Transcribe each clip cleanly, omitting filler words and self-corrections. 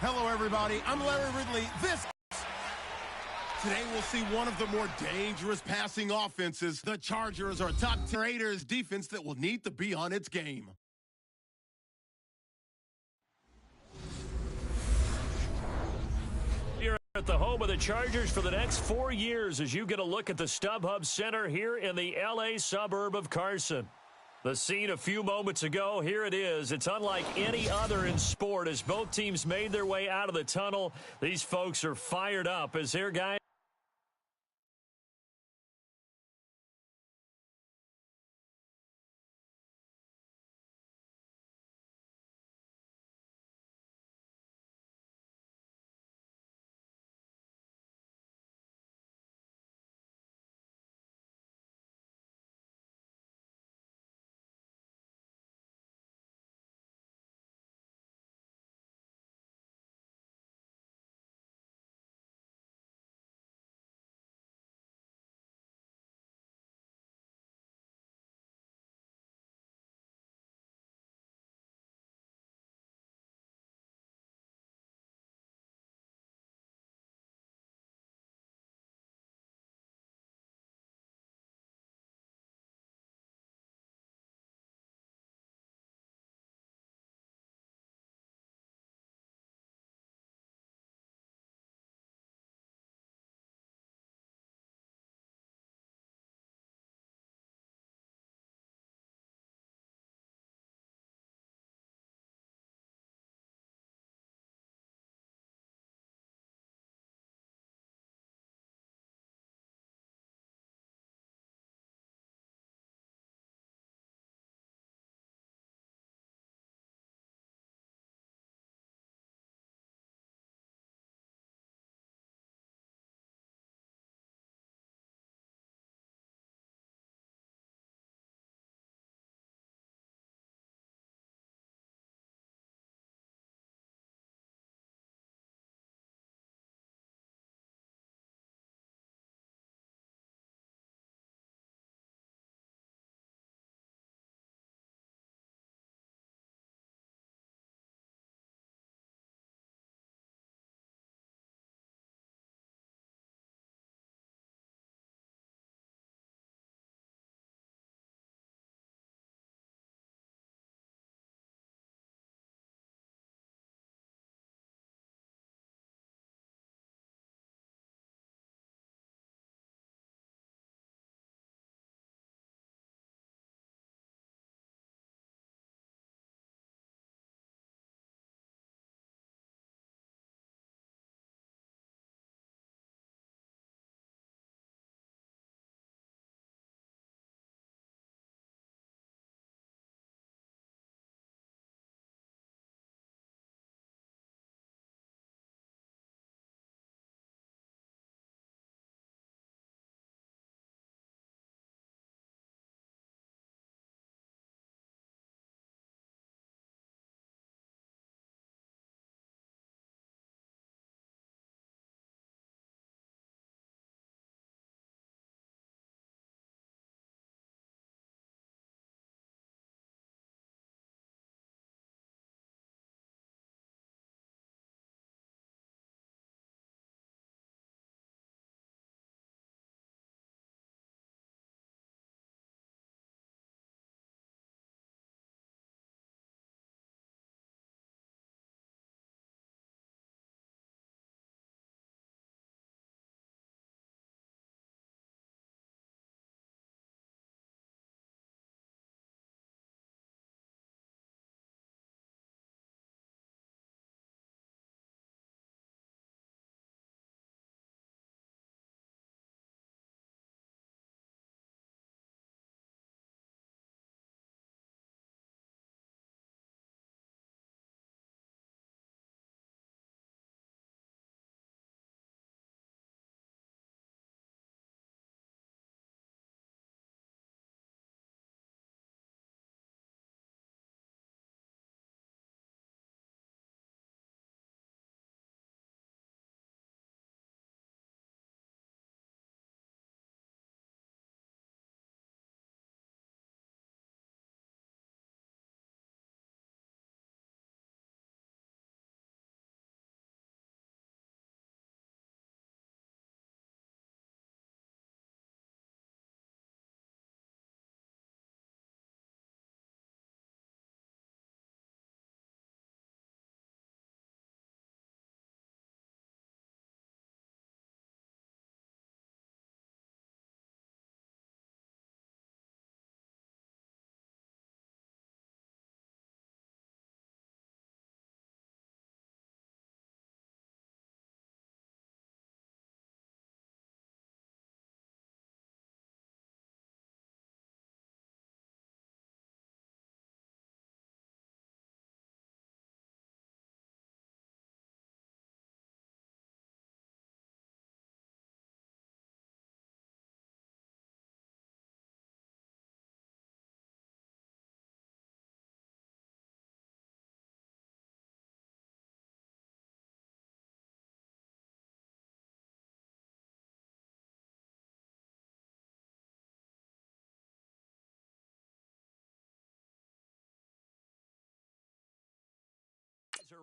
Hello, everybody. I'm Larry Ridley. Today we'll see one of the more dangerous passing offenses. The Chargers are top Raiders defense that will need to be on its game. You're at the home of the Chargers for the next 4 years as you get a look at the StubHub Center here in the L.A. suburb of Carson. The scene a few moments ago, here it is. It's unlike any other in sport as both teams made their way out of the tunnel. These folks are fired up as their guys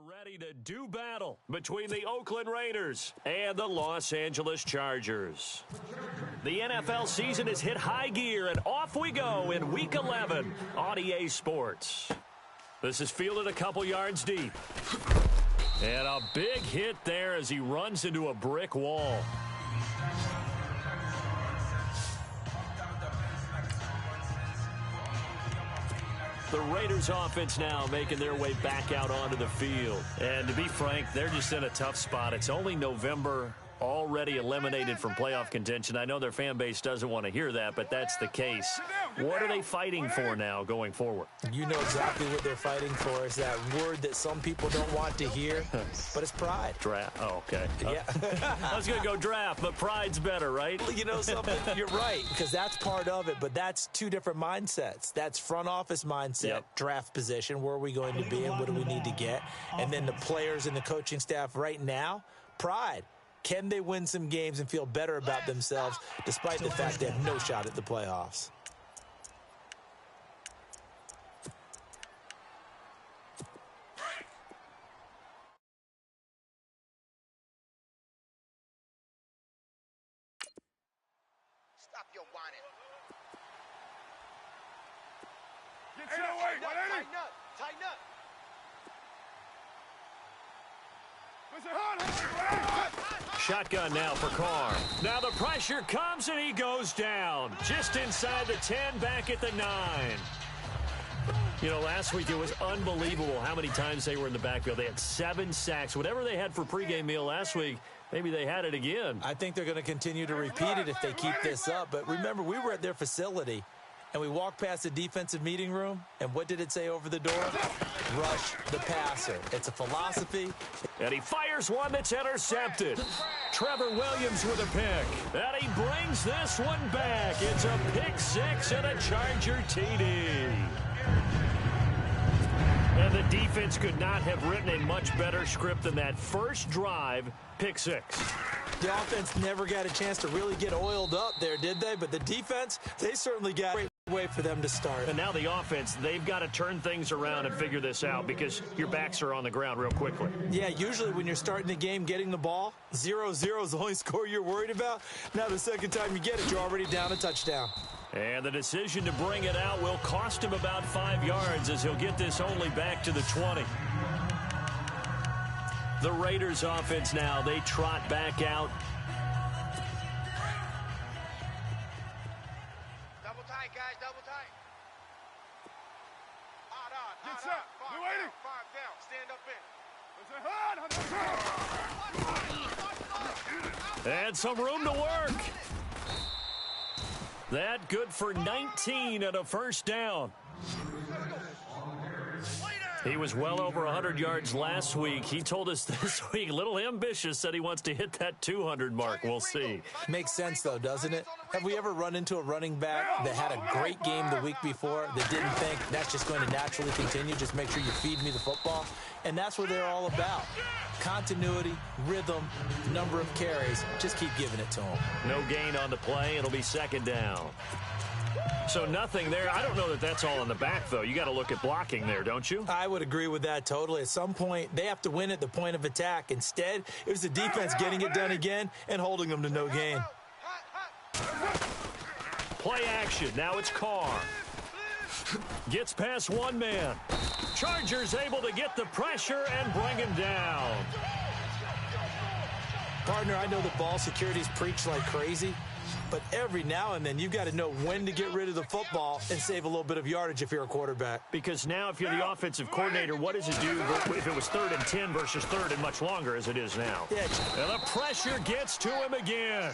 ready to do battle between the Oakland Raiders and the Los Angeles Chargers. The NFL season has hit high gear, and off we go in Week 11 on EA Sports. This is fielded a couple yards deep. And a big hit there as he runs into a brick wall. The Raiders offense now making their way back out onto the field. And to be frank, they're just in a tough spot. It's only November, already eliminated from playoff contention. I know their fan base doesn't want to hear that, but that's the case. What are they fighting for now going forward? You know exactly what they're fighting for. Is that word that some people don't want to hear, but it's pride. Draft. Oh, okay. Yeah. I was going to go draft, but pride's better, right? You know something? You're right, because that's part of it, but that's two different mindsets. That's front office mindset, draft position, where are we going to be and what do we need to get? And then the players and the coaching staff right now, pride. Can they win some games and feel better about themselves despite the fact they have no shot at the playoffs? Stop your whining. Tighten up. Tighten up. Shotgun now for Carr. Now the pressure comes and he goes down. Just inside the 10, back at the 9. You know, last week it was unbelievable how many times they were in the backfield. They had 7 sacks. Whatever they had for pregame meal last week, maybe they had it again. I think they're going to continue to repeat it if they keep this up. But remember, we were at their facility, and we walked past the defensive meeting room, and what did it say over the door? Rush the passer. It's a philosophy. And he fires one that's intercepted. Trevor Williams with a pick. And he brings this one back. It's a pick 6 and a Charger TD. And the defense could not have written a much better script than that first drive, pick 6. The offense never got a chance to really get oiled up there, did they? But the defense, they certainly got a great way for them to start. And now the offense, they've got to turn things around and figure this out because your backs are on the ground real quickly. Yeah, usually when you're starting the game, getting the ball, 0-0 is the only score you're worried about. Now the second time you get it, you're already down a touchdown. And the decision to bring it out will cost him about 5 yards as he'll get this only back to the 20. The Raiders offense now, they trot back out. Double tight, guys. Double tight. Hard on. Get set. You're waiting. 5 down. Stand up in. And some room to work. That good for 19 and a first down. He was well over 100 yards last week. He told us this week, a little ambitious, said he wants to hit that 200 mark. We'll see. Makes sense, though, doesn't it? Have we ever run into a running back that had a great game the week before that didn't think that's just going to naturally continue? Just make sure you feed me the football. And that's what they're all about. Continuity, rhythm, number of carries. Just keep giving it to them. No gain on the play. It'll be second down. So nothing there. I don't know that that's all in the back, though. You got to look at blocking there, don't you? I would agree with that totally. At some point, they have to win at the point of attack. Instead, it was the defense getting it done again and holding them to no gain. Play action. Now it's Carr. Gets past one man. Chargers able to get the pressure and bring him down. Partner, I know the ball security's preached like crazy, but every now and then you've got to know when to get rid of the football and save a little bit of yardage if you're a quarterback. Because now if you're the offensive coordinator, what does it do if it was 3rd and 10 versus 3rd and much longer as it is now? Yeah. And the pressure gets to him again.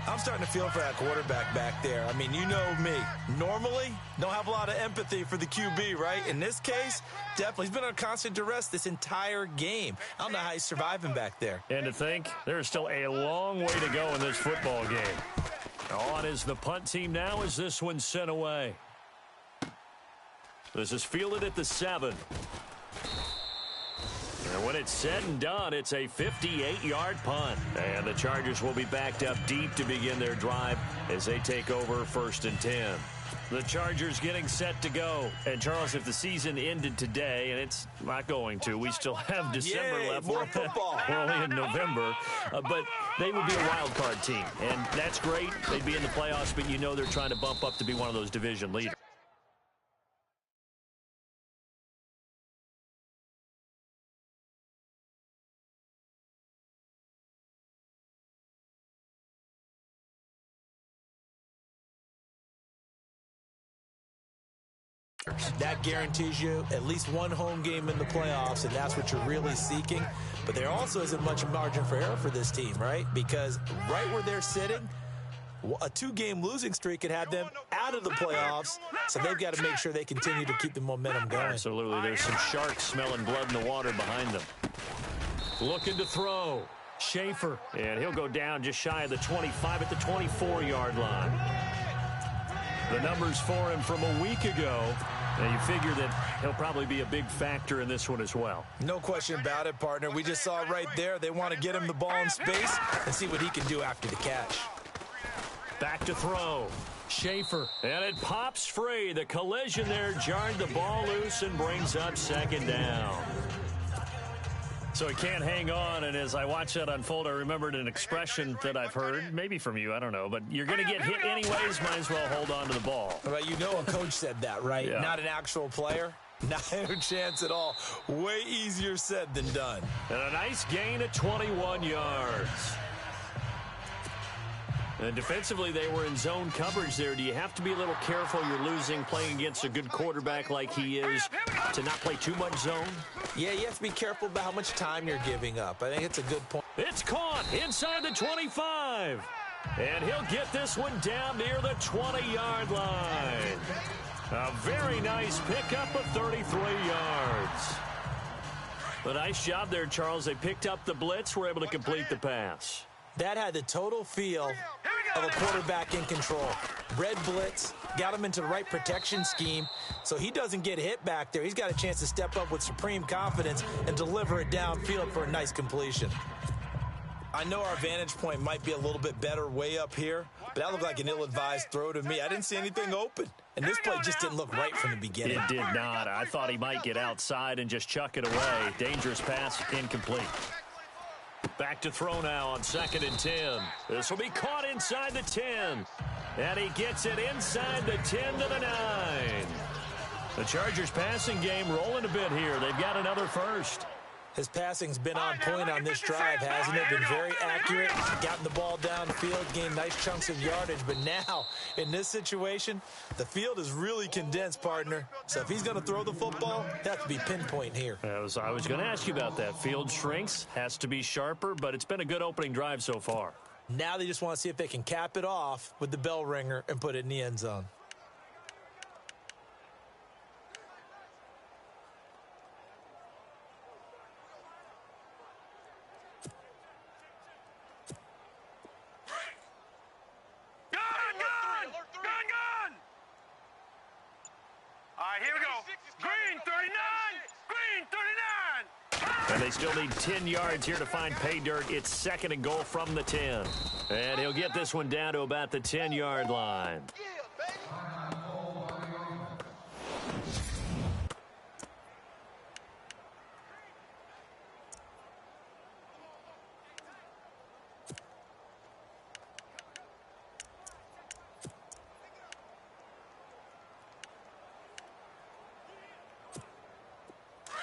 I'm starting to feel for that quarterback back there. I mean, you know me. Normally, don't have a lot of empathy for the QB, right? In this case, definitely. He's been on constant duress this entire game. I don't know how he's surviving back there. And to think, there's still a long way to go in this football game. On is the punt team now as this one's sent away. This is fielded at the 7. And when it's said and done, it's a 58-yard punt. And the Chargers will be backed up deep to begin their drive as they take over 1st and 10. The Chargers getting set to go. And, Charles, if the season ended today, and it's not going to, we still have December left. More football. We're only in November. But they would be a wild card team. And that's great. They'd be in the playoffs, but you know they're trying to bump up to be one of those division leaders. That guarantees you at least one home game in the playoffs, and that's what you're really seeking. But there also isn't much margin for error for this team, right? Because right where they're sitting, a 2-game losing streak could have them out of the playoffs, so they've got to make sure they continue to keep the momentum going. Absolutely. There's some sharks smelling blood in the water behind them. Looking to throw. Schaefer, and he'll go down just shy of the 25 at the 24-yard line. The numbers for him from a week ago, and you figure that he'll probably be a big factor in this one as well. No question about it, partner. We just saw right there they want to get him the ball in space and see what he can do after the catch. Back to throw. Schaefer, and it pops free. The collision there jarred the ball loose and brings up 2nd down. So he can't hang on, and as I watch that unfold, I remembered an expression that I've heard, maybe from you, I don't know, but you're going to get hit anyways, might as well hold on to the ball. Well, you know a coach said that, right? Yeah. Not an actual player. Not a chance at all. Way easier said than done. And a nice gain at 21 yards. And defensively, they were in zone coverage there. Do you have to be a little careful? You're losing, playing against a good quarterback like he is, to not play too much zone? Yeah, you have to be careful about how much time you're giving up. I think it's a good point. It's caught inside the 25. And he'll get this one down near the 20-yard line. A very nice pickup of 33 yards. A nice job there, Charles. They picked up the blitz, were able to complete the pass. That had the total feel of a quarterback in control. Red blitz, got him into the right protection scheme, so he doesn't get hit back there. He's got a chance to step up with supreme confidence and deliver it downfield for a nice completion. I know our vantage point might be a little bit better way up here, but that looked like an ill-advised throw to me. I didn't see anything open, and this play just didn't look right from the beginning. It did not. I thought he might get outside and just chuck it away. Dangerous pass, incomplete. Back to throw now on 2nd and 10. This will be caught inside the 10. And he gets it inside the 10 to the 9. The Chargers passing game rolling a bit here. They've got another first. His passing's been on point on this drive, hasn't it? Been very accurate, gotten the ball downfield, gained nice chunks of yardage. But now, in this situation, the field is really condensed, partner. So if he's going to throw the football, it has to be pinpoint here. I was going to ask you about that. Field shrinks, has to be sharper, but it's been a good opening drive so far. Now they just want to see if they can cap it off with the bell ringer and put it in the end zone. And they still need 10 yards here to find pay dirt. It's 2nd and goal from the 10. And he'll get this one down to about the 10-yard line.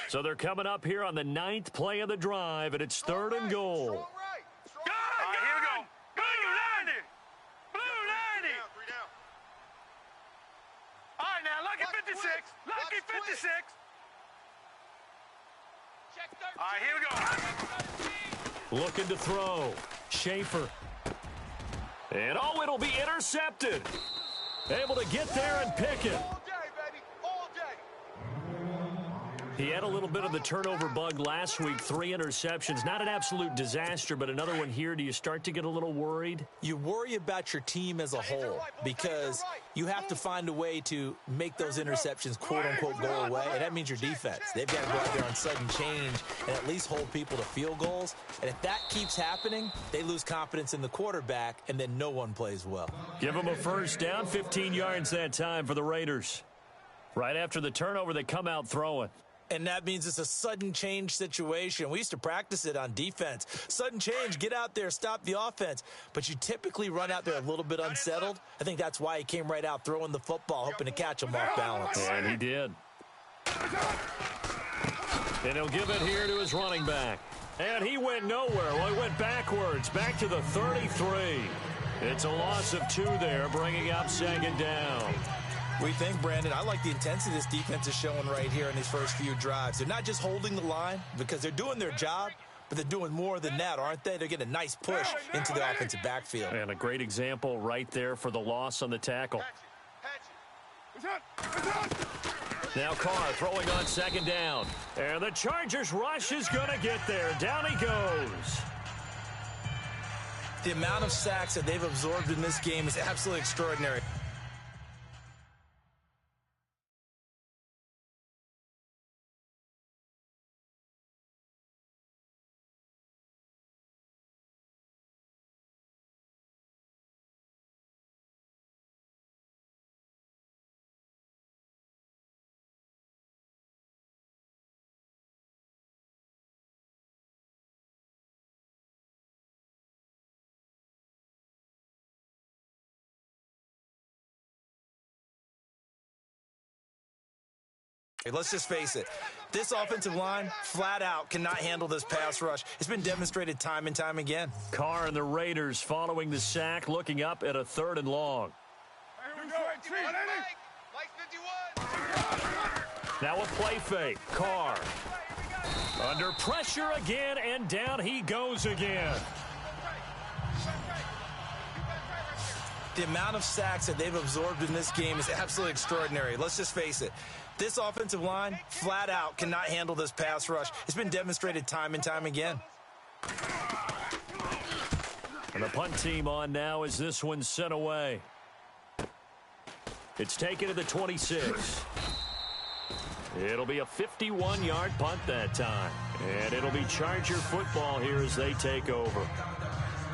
So they're coming up here on the 9th play of the drive, and it's 3rd and goal. Here we go. Blue 90. Blue 90. All right, now, lucky 56. Lucky 56. All right, here we go. Looking to throw. Schaefer. And, oh, it'll be intercepted. Able to get there and pick it. He had a little bit of the turnover bug last week, 3 interceptions. Not an absolute disaster, but another one here. Do you start to get a little worried? You worry about your team as a whole because you have to find a way to make those interceptions, quote-unquote, go away, and that means your defense. They've got to go out there on sudden change and at least hold people to field goals, and if that keeps happening, they lose confidence in the quarterback, and then no one plays well. Give them a first down, 15 yards that time for the Raiders. Right after the turnover, they come out throwing. And that means it's a sudden change situation. We used to practice it on defense. Sudden change, get out there, stop the offense. But you typically run out there a little bit unsettled. I think that's why he came right out throwing the football, hoping to catch him off balance. And he did. And he'll give it here to his running back. And he went nowhere. Well, he went backwards, back to the 33. It's a loss of 2 there, bringing up second down. We think, Brandon, I like the intensity this defense is showing right here in these first few drives. They're not just holding the line because they're doing their job, but they're doing more than that, aren't they? They're getting a nice push into the offensive backfield. And a great example right there for the loss on the tackle. Now Carr throwing on second down. And the Chargers rush is going to get there. Down he goes. The amount of sacks that they've absorbed in this game is absolutely extraordinary. Let's just face it. This offensive line, flat out, cannot handle this pass rush. It's been demonstrated time and time again. Carr and the Raiders following the sack, looking up at a 3rd and long. Now a play fake. Carr under pressure again, and down he goes again. The amount of sacks that they've absorbed in this game is absolutely extraordinary. Let's just face it. This offensive line, flat out, cannot handle this pass rush. It's been demonstrated time and time again. And the punt team on now as this one's sent away. It's taken to the 26. It'll be a 51-yard punt that time. And it'll be Charger football here as they take over.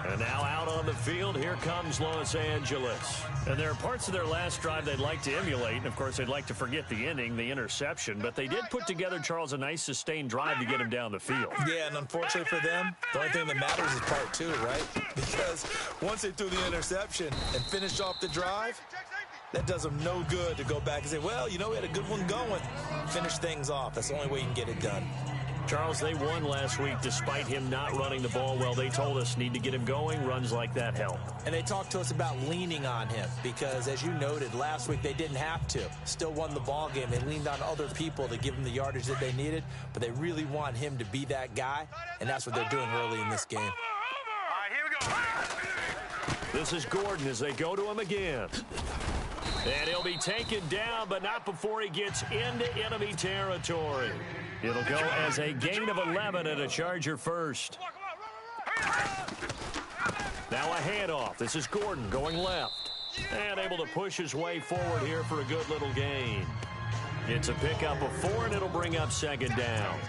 And now out on the field, here comes Los Angeles. And there are parts of their last drive they'd like to emulate. And, of course, they'd like to forget the inning, the interception. But they did put together, Charles, a nice sustained drive to get him down the field. Yeah, and unfortunately for them, the only thing that matters is part 2, right? Because once they threw the interception and finished off the drive, that does them no good to go back and say, well, you know, we had a good one going. Finish things off. That's the only way you can get it done. Charles, they won last week despite him not running the ball well. They told us need to get him going. Runs like that help. And they talked to us about leaning on him because, as you noted, last week they didn't have to. Still won the ball game. They leaned on other people to give them the yardage that they needed, but they really want him to be that guy, and that's what they're doing early in this game. All right, here we go. This is Gordon as they go to him again. And he'll be taken down, but not before he gets into enemy territory. It'll go as a gain of 11 and a Charger first. Now a handoff. This is Gordon going left. And able to push his way forward here for a good little gain. It's a pickup of 4, and it'll bring up second down.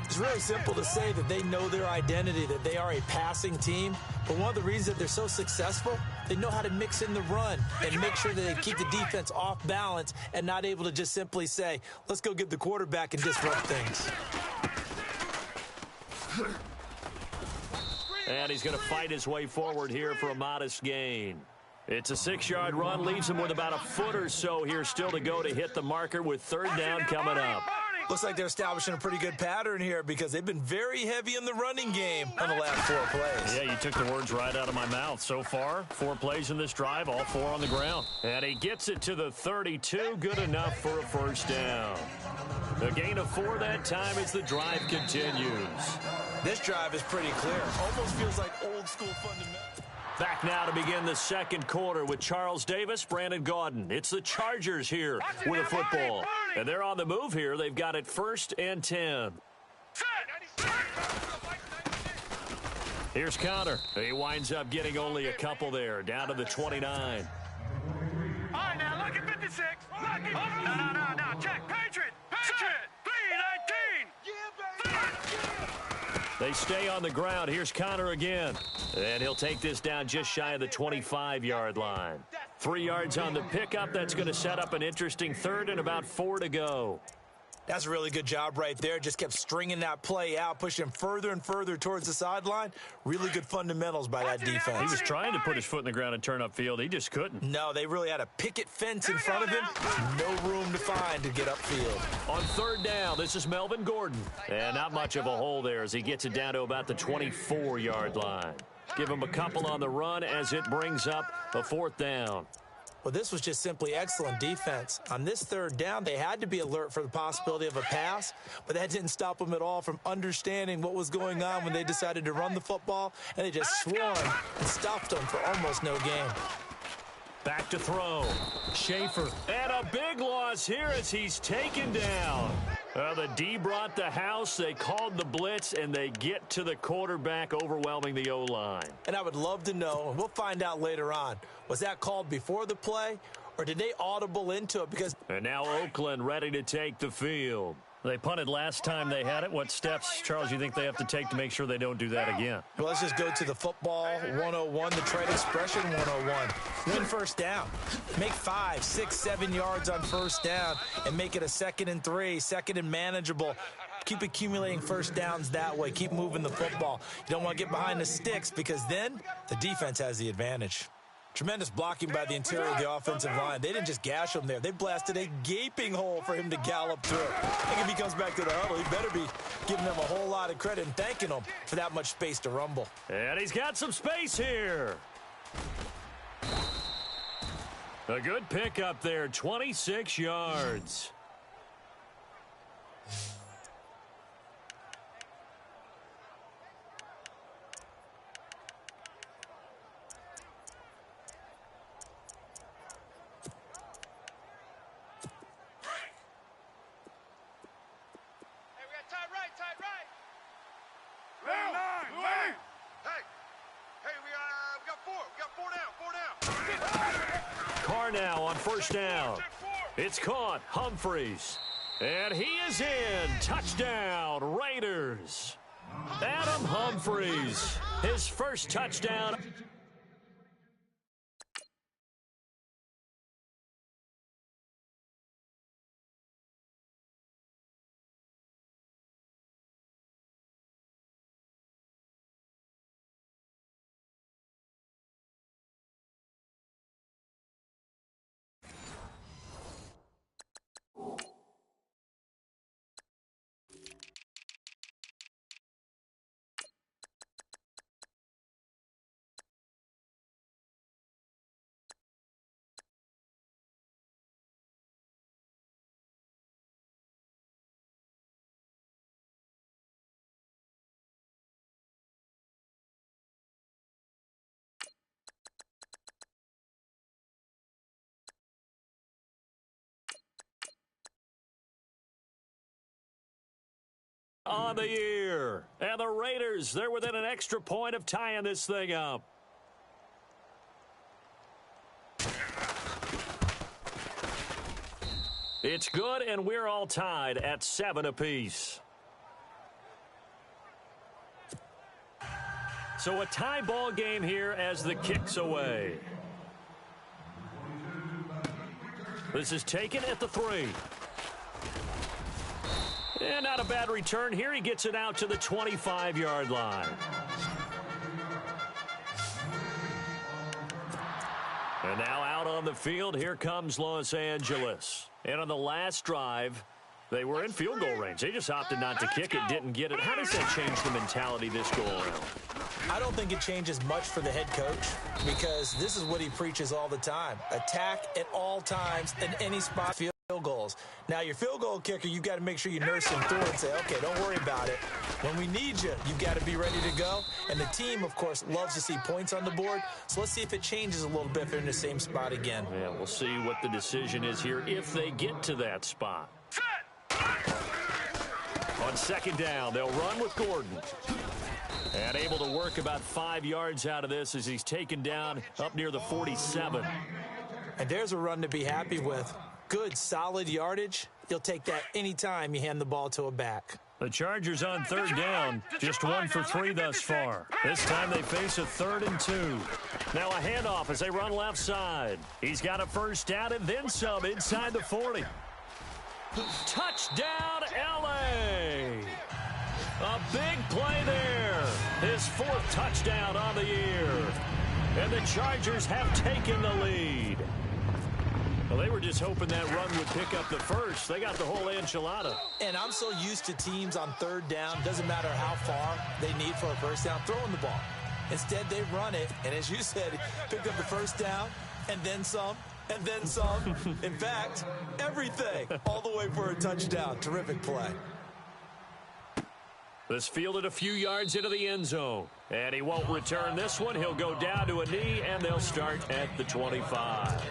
It's really simple to say that they know their identity, that they are a passing team. But one of the reasons that they're so successful, they know how to mix in the run and make sure that they keep the defense off balance and not able to just simply say, let's go get the quarterback and disrupt things. And he's going to fight his way forward here for a modest gain. It's a 6-yard run, leaves him with about a foot or so here still to go to hit the marker with 3rd down coming up. Looks like they're establishing a pretty good pattern here because they've been very heavy in the running game on the last 4 plays. Yeah, you took the words right out of my mouth. So far, 4 plays in this drive, all 4 on the ground. And he gets it to the 32, good enough for a first down. The gain of 4 that time as the drive continues. This drive is pretty clear. Almost feels like old school fundamentals. Back now to begin the second quarter with Charles Davis, Brandon Gaudin. It's the Chargers here with a football. And they're on the move here. They've got it 1st and 10. Here's Connor. He winds up getting only a couple there, down to the 29. All right, now look at 56. Look at no. Check. Patriot. 319. They stay on the ground. Here's Connor again. And he'll take this down just shy of the 25-yard line. 3 yards on the pickup. That's going to set up an interesting third and about 4 to go. That's a really good job right there. Just kept stringing that play out, pushing further and further towards the sideline. Really good fundamentals by that defense. He was trying to put his foot in the ground and turn upfield. He just couldn't. No, they really had a picket fence in front of him. No room to find to get upfield. On 3rd down, this is Melvin Gordon. And not much of a hole there as he gets it down to about the 24-yard line. Give him a couple on the run as it brings up a 4th down. Well, this was just simply excellent defense. On this 3rd down, they had to be alert for the possibility of a pass, but that didn't stop them at all from understanding what was going on when they decided to run the football, and they just swarmed and stopped them for almost no gain. Back to throw. Schaefer. And a big loss here as he's taken down. The D brought the house. They called the blitz, and they get to the quarterback, overwhelming the O-line. And I would love to know, and we'll find out later on, was that called before the play, or did they audible into it? Because and now Oakland ready to take the field. They punted last time they had it. What steps, Charles, you think they have to take to make sure they don't do that again? Well, let's just go to the football 101, the trade expression 101. Win 1st down. Make 5, 6, 7 yards on 1st down and make it a 2nd and 3, 2nd and manageable. Keep accumulating 1st downs that way. Keep moving the football. You don't want to get behind the sticks because then the defense has the advantage. Tremendous blocking by the interior of the offensive line. They didn't just gash him there. They blasted a gaping hole for him to gallop through. I think if he comes back to the huddle, he better be giving them a whole lot of credit and thanking them for that much space to rumble. And he's got some space here. A good pickup there, 26 yards. Now on 1st down. It's caught. Humphreys. And he is in. Touchdown, Raiders. Adam Humphreys. His first touchdown. On the year. And the Raiders, they're within an extra point of tying this thing up. It's good, and we're all tied at 7 apiece. So a tie ball game here as the kick's away. This is taken at the 3. And not a bad return here. He gets it out to the 25-yard line. And now out on the field, here comes Los Angeles. And on the last drive, they were in field goal range. They just opted not to kick it, didn't get it. How does that change the mentality this go around? I don't think it changes much for the head coach because this is what he preaches all the time. Attack at all times in any spot field. field goals. Now, your field goal kicker, you've got to make sure you nurse him through and say, okay, don't worry about it. When we need you, you've got to be ready to go. And the team, of course, loves to see points on the board. So let's see if it changes a little bit if they're in the same spot again. Yeah, we'll see what the decision is here if they get to that spot. On second down, they'll run with Gordon. And able to work about 5 yards out of this as he's taken down up near the 47. And there's a run to be happy with. Good, solid yardage. You'll take that anytime you hand the ball to a back. The Chargers on third down, just 1 for 3 thus far. This time they face a 3rd and 2. Now a handoff as they run left side. He's got a first down and then some inside the 40. Touchdown, L.A. A big play there. His 4th touchdown on the year. And the Chargers have taken the lead. Well, they were just hoping that run would pick up the first. They got the whole enchilada. And I'm so used to teams on third down, doesn't matter how far they need for a first down, throwing the ball. Instead, they run it, and as you said, picked up the first down, and then some, and then some. In fact, everything, all the way for a touchdown. Terrific play. This fielded a few yards into the end zone. And he won't return this one. He'll go down to a knee, and they'll start at the 25.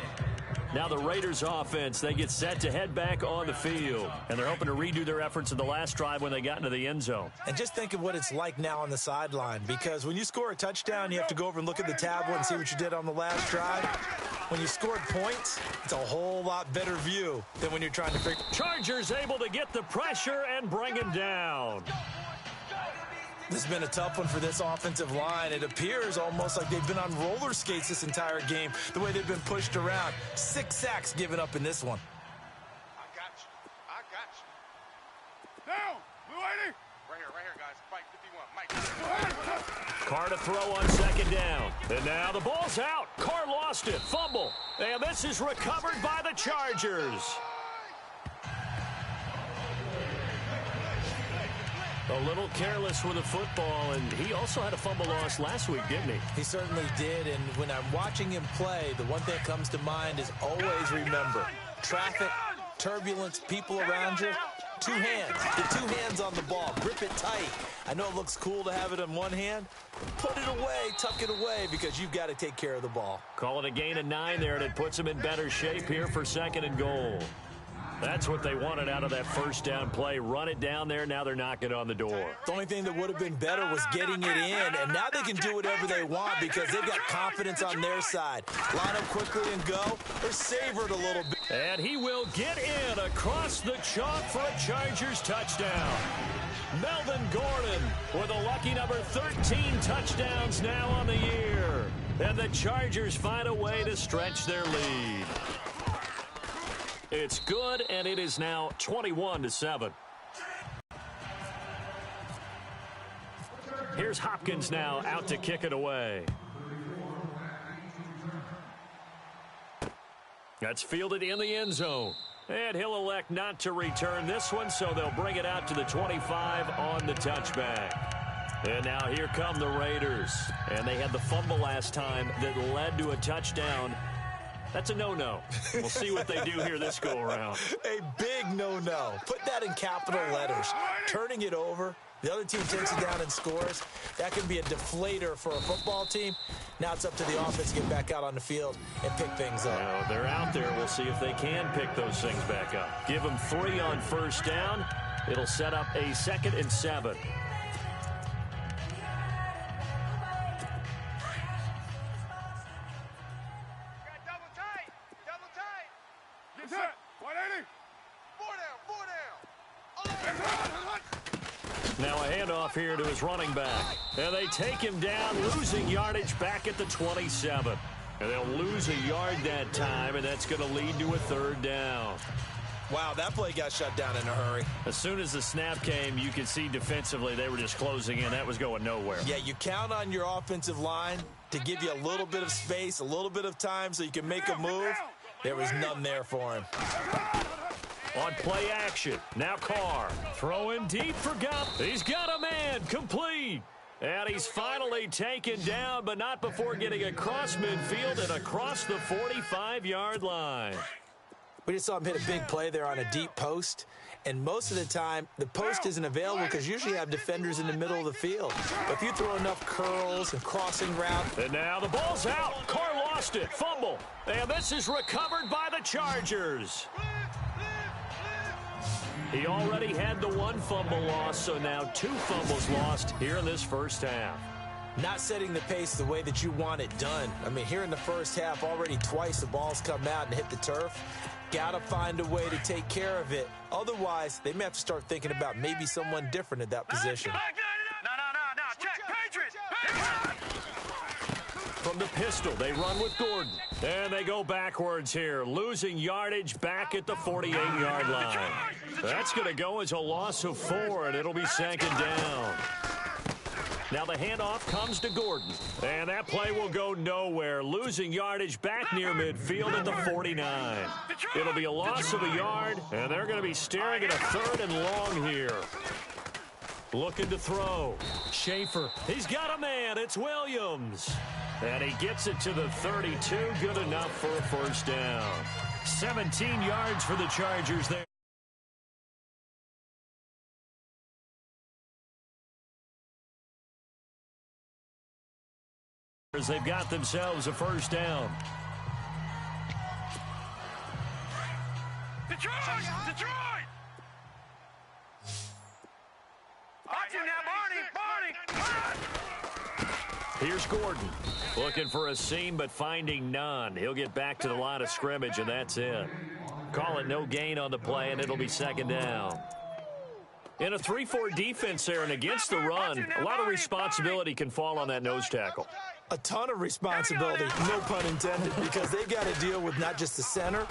Now the Raiders offense, they get set to head back on the field. And they're hoping to redo their efforts in the last drive when they got into the end zone. And just think of what it's like now on the sideline. Because when you score a touchdown, you have to go over and look at the tablet and see what you did on the last drive. When you scored points, it's a whole lot better view than when you're trying to figure. Chargers able to get the pressure and bring him down. This has been a tough one for this offensive line. It appears almost like they've been on roller skates this entire game, the way they've been pushed around. 6 sacks given up in this one. I got you. Down. Blue 80. Right here, guys. Mike 51. Mike. Carr to throw on second down. And now the ball's out. Carr lost it. Fumble. And this is recovered by the Chargers. A little careless with the football, and he also had a fumble loss last week, didn't he? He certainly did, and when I'm watching him play, the one thing that comes to mind is always remember, traffic, turbulence, people around you, 2 hands. Get 2 hands on the ball. Grip it tight. I know it looks cool to have it in one hand. Put it away, tuck it away, because you've got to take care of the ball. Call it a gain of 9 there, and it puts him in better shape here for 2nd and goal. That's what they wanted out of that first down play. Run it down there. Now they're knocking on the door. The only thing that would have been better was getting it in, and now they can do whatever they want because they've got confidence on their side. Line up quickly and go, or savor it a little bit. And he will get in across the chalk for a Chargers touchdown. Melvin Gordon with a lucky number 13 touchdowns now on the year. And the Chargers find a way to stretch their lead. It's good, and it is now 21-7. Here's Hopkins now out to kick it away. That's fielded in the end zone. And he'll elect not to return this one, so they'll bring it out to the 25 on the touchback. And now here come the Raiders. And they had the fumble last time that led to a touchdown. That's a no-no. We'll see what they do here this go-around. A big no-no. Put that in capital letters. Turning it over, the other team takes it down and scores. That can be a deflator for a football team. Now it's up to the offense to get back out on the field and pick things up. Well, they're out there. We'll see if they can pick those things back up. Give them 3 on first down. It'll set up a 2nd and 7. Now a handoff here to his running back. And they take him down, losing yardage back at the 27. And they'll lose a yard that time, and that's going to lead to a 3rd down. Wow, that play got shut down in a hurry. As soon as the snap came, you could see defensively they were just closing in. That was going nowhere. Yeah, you count on your offensive line to give you a little bit of space, a little bit of time so you can make a move. There was none there for him. On play action, now Carr. Throwing deep for Gup. He's got a man, complete. And he's finally taken down, but not before getting across midfield and across the 45-yard line. We just saw him hit a big play there on a deep post. And most of the time, the post isn't available because usually you have defenders in the middle of the field. But if you throw enough curls and crossing routes. And now the ball's out. Carr lost it. Fumble. And this is recovered by the Chargers. He already had the one fumble loss, so now 2 fumbles lost here in this first half. Not setting the pace the way that you want it done. I mean, here in the first half, already twice the ball's come out and hit the turf. Got to find a way to take care of it. Otherwise, they may have to start thinking about maybe someone different at that position. No. Check. Patriots. From the pistol, they run with Gordon. And they go backwards here, losing yardage back at the 48-yard line. That's going to go as a loss of 4, and it'll be 2nd down. Now the handoff comes to Gordon. And that play will go nowhere, losing yardage back near midfield at the 49. It'll be a loss of a yard, and they're going to be staring at a 3rd and long here. Looking to throw. Schaefer. He's got a man. It's Williams. And he gets it to the 32. Good enough for a first down. 17 yards for the Chargers there. They've got themselves a first down. Detroit! Watch him now, Barney! Here's Gordon. Looking for a seam, but finding none. He'll get back to the line of scrimmage, and that's it. Call it no gain on the play, and it'll be 2nd down. In a 3-4 defense there and against the run, a lot of responsibility can fall on that nose tackle. A ton of responsibility, no pun intended, because they've got to deal with not just the center,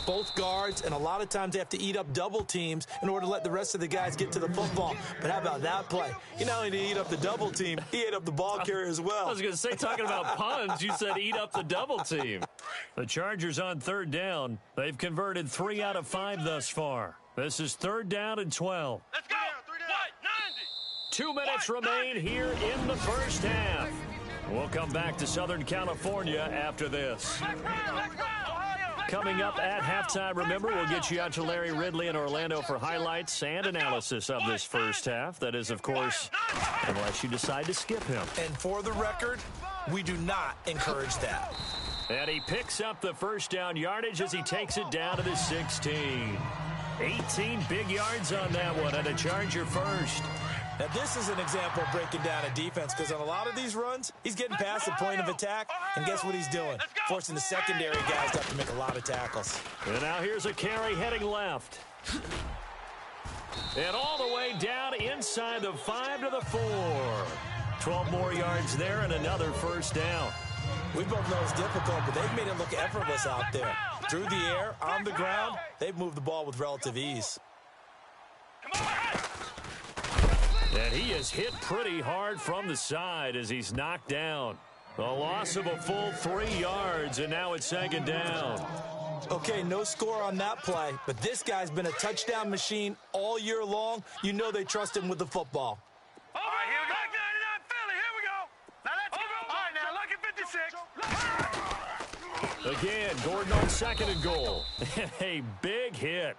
both guards, and a lot of times they have to eat up double teams in order to let the rest of the guys get to the football. But how about that play? He not only did he eat up the double team, he ate up the ball carrier as well. I was going to say, talking about puns, you said eat up the double team. The Chargers on 3rd down. They've converted 3 out of 5 thus far. This is 3rd down and 12. Let's go! 2 minutes remain here in the first half. We'll come back to Southern California after this. Coming up at halftime, remember, we'll get you out to Larry Ridley in Orlando for highlights and analysis of this first half. That is, of course, unless you decide to skip him. And for the record, we do not encourage that. And he picks up the first down yardage as he takes it down to the 16. 18 big yards on that one, and a Charger first. Now, this is an example of breaking down a defense because on a lot of these runs, he's getting past the point of attack, and guess what he's doing? Forcing the secondary guys to have to make a lot of tackles. And now here's a carry heading left. And all the way down inside the 5 to the 4. 12 more yards there and another first down. We both know it's difficult, but they've made it look effortless out there. Through the air, on the ground, they've moved the ball with relative ease. And he is hit pretty hard from the side as he's knocked down. A loss of a full 3 yards, and now it's 2nd down. Okay, no score on that play, but this guy's been a touchdown machine all year long. You know they trust him with the football. All right, here we go. Philly, here we go. Now let's go. All right, now look at 56. Again, Gordon on 2nd and goal. A big hit.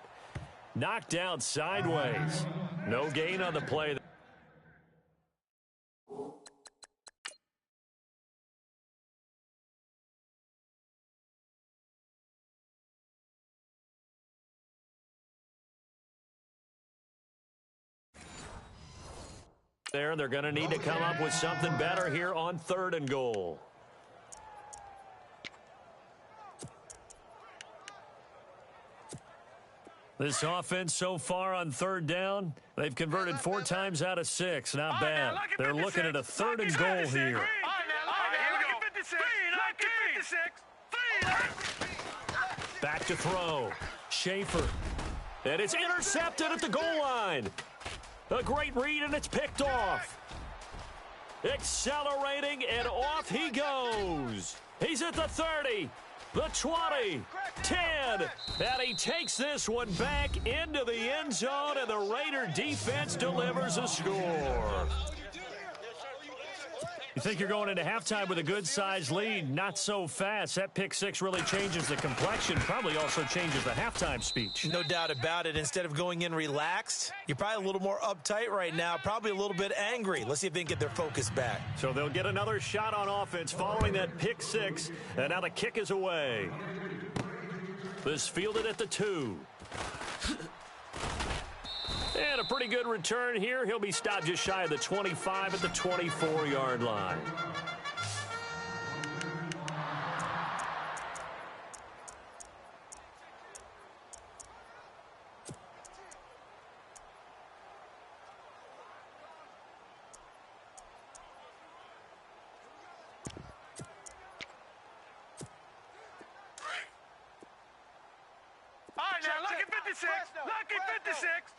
Knocked down sideways. No gain on the play. They're going to need to come up with something better here on 3rd and goal. This offense so far on 3rd down, they've converted 4 times out of 6. Not bad. They're looking at a 3rd and goal here. Back to throw. Schaefer. And it's intercepted at the goal line. A great read, and it's picked off. Accelerating, and off he goes. He's at the 30, the 20, 10, and he takes this one back into the end zone, and the Raider defense delivers a score. You think you're going into halftime with a good-sized lead. Not so fast. That pick six really changes the complexion, probably also changes the halftime speech. No doubt about it. Instead of going in relaxed, you're probably a little more uptight right now, probably a little bit angry. Let's see if they can get their focus back. So they'll get another shot on offense following that pick six, and now the kick is away. This fielded at the 2. And a pretty good return here. He'll be stopped just shy of the 25 at the 24-yard line. All right, now, lucky 56. Lucky 56.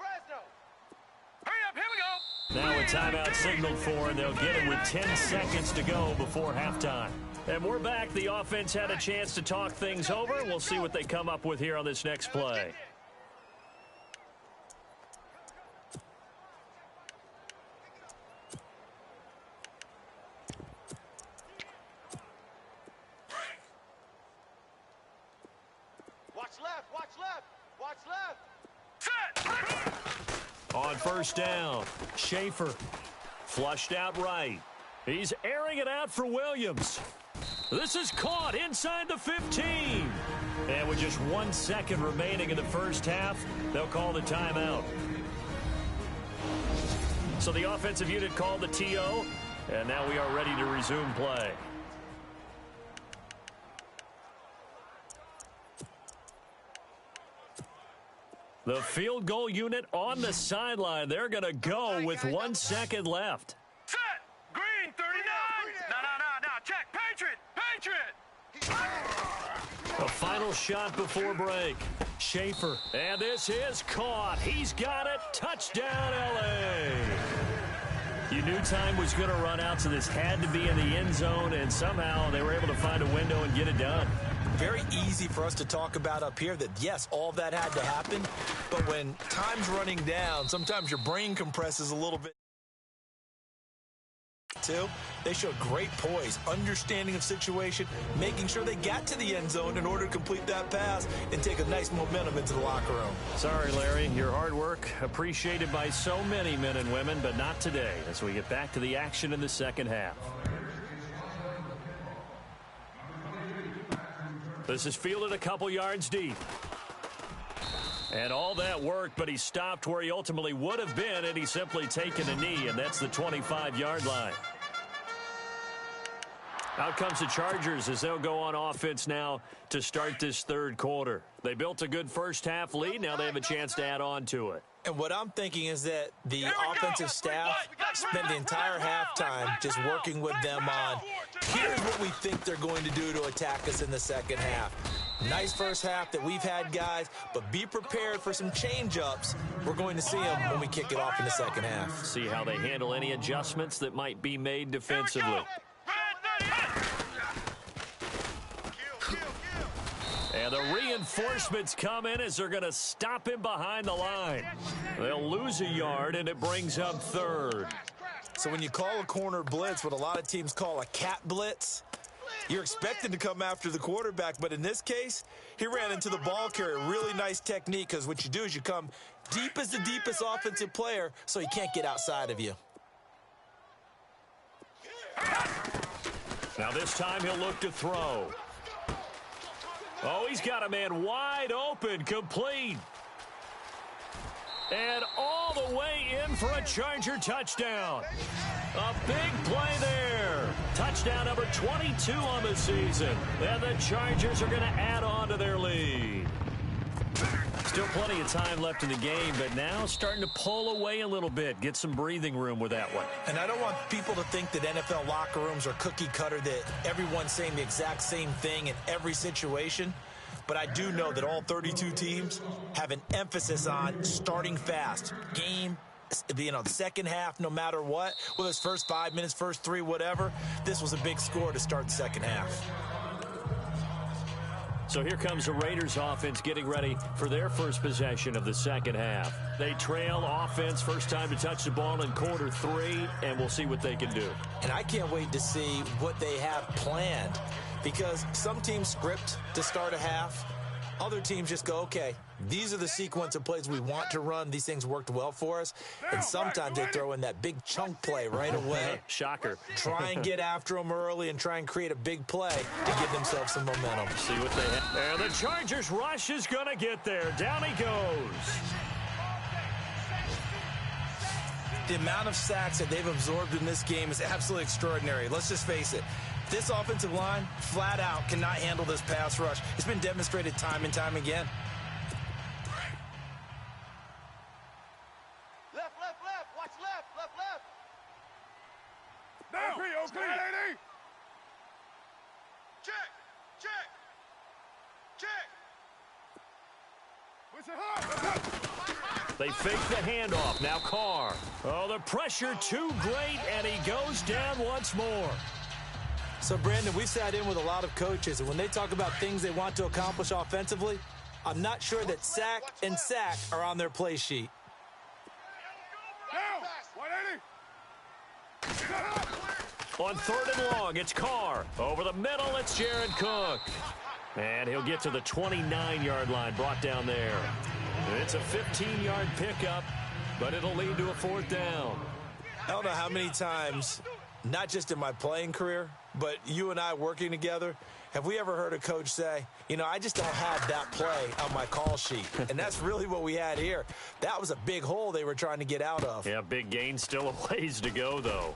Hurry up, here we go. Now a timeout signaled for, and they'll get it with 10 seconds to go before halftime. And we're back. The offense had a chance to talk things over. We'll see what they come up with here on this next play. Watch left, watch left, watch left. Set. On first down, Schaefer flushed out right. He's airing it out for Williams. This is caught inside the 15. And with just 1 second remaining in the first half, they'll call the timeout. So the offensive unit called the TO, and now we are ready to resume play. The field goal unit on the sideline. They're going to go with 1 second left. Set. Green, 39. No. Check. Patriot. The final shot before break. Schaefer. And this is caught. He's got it. Touchdown, L.A. You knew time was going to run out, so this had to be in the end zone, and somehow they were able to find a window and get it done. Very easy for us to talk about up here that, yes, all of that had to happen, but when time's running down, sometimes your brain compresses a little bit. Too, they showed great poise, understanding of situation, making sure they got to the end zone in order to complete that pass and take a nice momentum into the locker room. Sorry, Larry. Your hard work appreciated by so many men and women, but not today as we get back to the action in the second half. This is fielded a couple yards deep. And all that worked, but he stopped where he ultimately would have been had he simply taken a knee, and that's the 25-yard line. Out comes the Chargers as they'll go on offense now to start this third quarter. They built a good first half lead. Now they have a chance to add on to it. And what I'm thinking is that the offensive staff spent the entire halftime just working with them on, here's what we think they're going to do to attack us in the second half. Nice first half that we've had, guys, but be prepared for some change-ups. We're going to see them when we kick it off in the second half. See how they handle any adjustments that might be made defensively. And the reinforcements come in as they're going to stop him behind the line. They'll lose a yard, and it brings up third. So when you call a corner blitz, what a lot of teams call a cat blitz, you're expected to come after the quarterback, but in this case, he ran into the ball carrier. Really nice technique, because what you do is you come deep as the deepest offensive player so he can't get outside of you. Now this time he'll look to throw. Oh, he's got a man wide open, complete. And all the way in for a Charger touchdown. A big play there. Touchdown number 22 on the season. And the Chargers are going to add on to their lead. Still plenty of time left in the game, but now starting to pull away a little bit. Get some breathing room with that one. And I don't want people to think that NFL locker rooms are cookie cutter, that everyone's saying the exact same thing in every situation. But I do know that all 32 teams have an emphasis on starting fast. Game, the second half, no matter what, whether it's first 5 minutes, first 3, whatever. This was a big score to start the second half. So here comes the Raiders offense getting ready for their first possession of the second half. They trail offense, first time to touch the ball in quarter 3, and we'll see what they can do. And I can't wait to see what they have planned, because some teams script to start a half. Other teams just go, okay, these are the sequence of plays we want to run. These things worked well for us. And sometimes they throw in that big chunk play right away. Shocker. Try and get after them early and try and create a big play to give themselves some momentum. See what they have. And the Chargers rush is going to get there. Down he goes. The amount of sacks that they've absorbed in this game is absolutely extraordinary. Let's just face it. This offensive line, flat out, cannot handle this pass rush. It's been demonstrated time and time again. Left. Watch left. Now, okay. Check. They fake the handoff. Now Carr. Oh, the pressure too great, and he goes down once more. So, Brandon, we've sat in with a lot of coaches, and when they talk about things they want to accomplish offensively, I'm not sure that sack and sack are on their play sheet. Now, 180. On 3rd and long, it's Carr. Over the middle, it's Jared Cook. And he'll get to the 29-yard line, brought down there. It's a 15-yard pickup, but it'll lead to a 4th down. I don't know how many times, not just in my playing career, but you and I working together, have we ever heard a coach say, you know, I just don't have that play on my call sheet? And that's really what we had here. That was a big hole they were trying to get out of. Yeah, big gain, still a ways to go, though.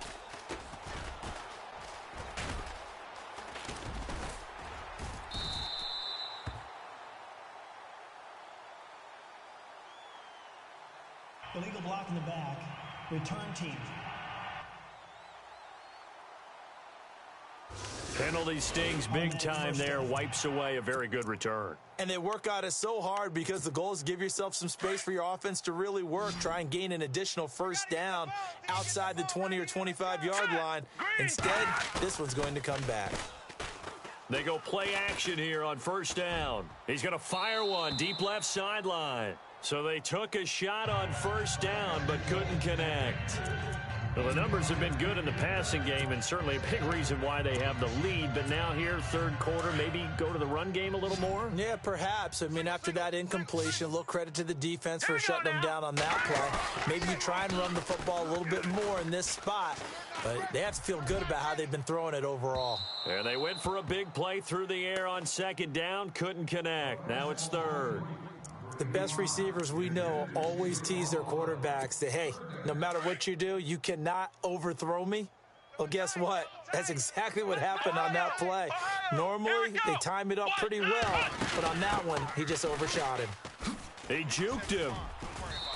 Illegal block in the back. Return team. Penalty stings big time there, wipes away a very good return. And they work on it so hard because the goal is to give yourself some space for your offense to really work. Try and gain an additional 1st down outside the 20 or 25-yard line. Instead, this one's going to come back. They go play action here on 1st down. He's going to fire one deep left sideline. So they took a shot on 1st down but couldn't connect. Well, the numbers have been good in the passing game, and certainly a big reason why they have the lead. But now here, 3rd quarter, maybe go to the run game a little more? Yeah, perhaps. I mean, after that incompletion, a little credit to the defense for shutting them down on that play. Maybe you try and run the football a little bit more in this spot. But they have to feel good about how they've been throwing it overall. And they went for a big play through the air on 2nd down, couldn't connect. Now it's 3rd. The best receivers we know always tease their quarterbacks that, hey, no matter what you do, you cannot overthrow me. Well, guess what? That's exactly what happened on that play. Normally, they time it up pretty well, but on that one, he just overshot him. He juked him.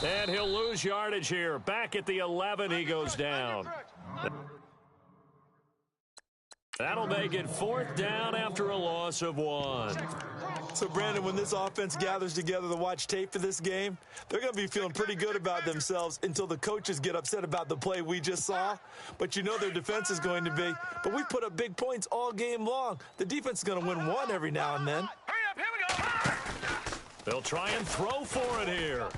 And he'll lose yardage here. Back at the 11, he goes down. That'll make it 4th down after a loss of 1. So, Brandon, when this offense gathers together to watch tape for this game, they're going to be feeling pretty good about themselves until the coaches get upset about the play we just saw. But you know their defense is going to be. But we put up big points all game long. The defense is going to win one every now and then. Hurry up, here we go. They'll try and throw for it here.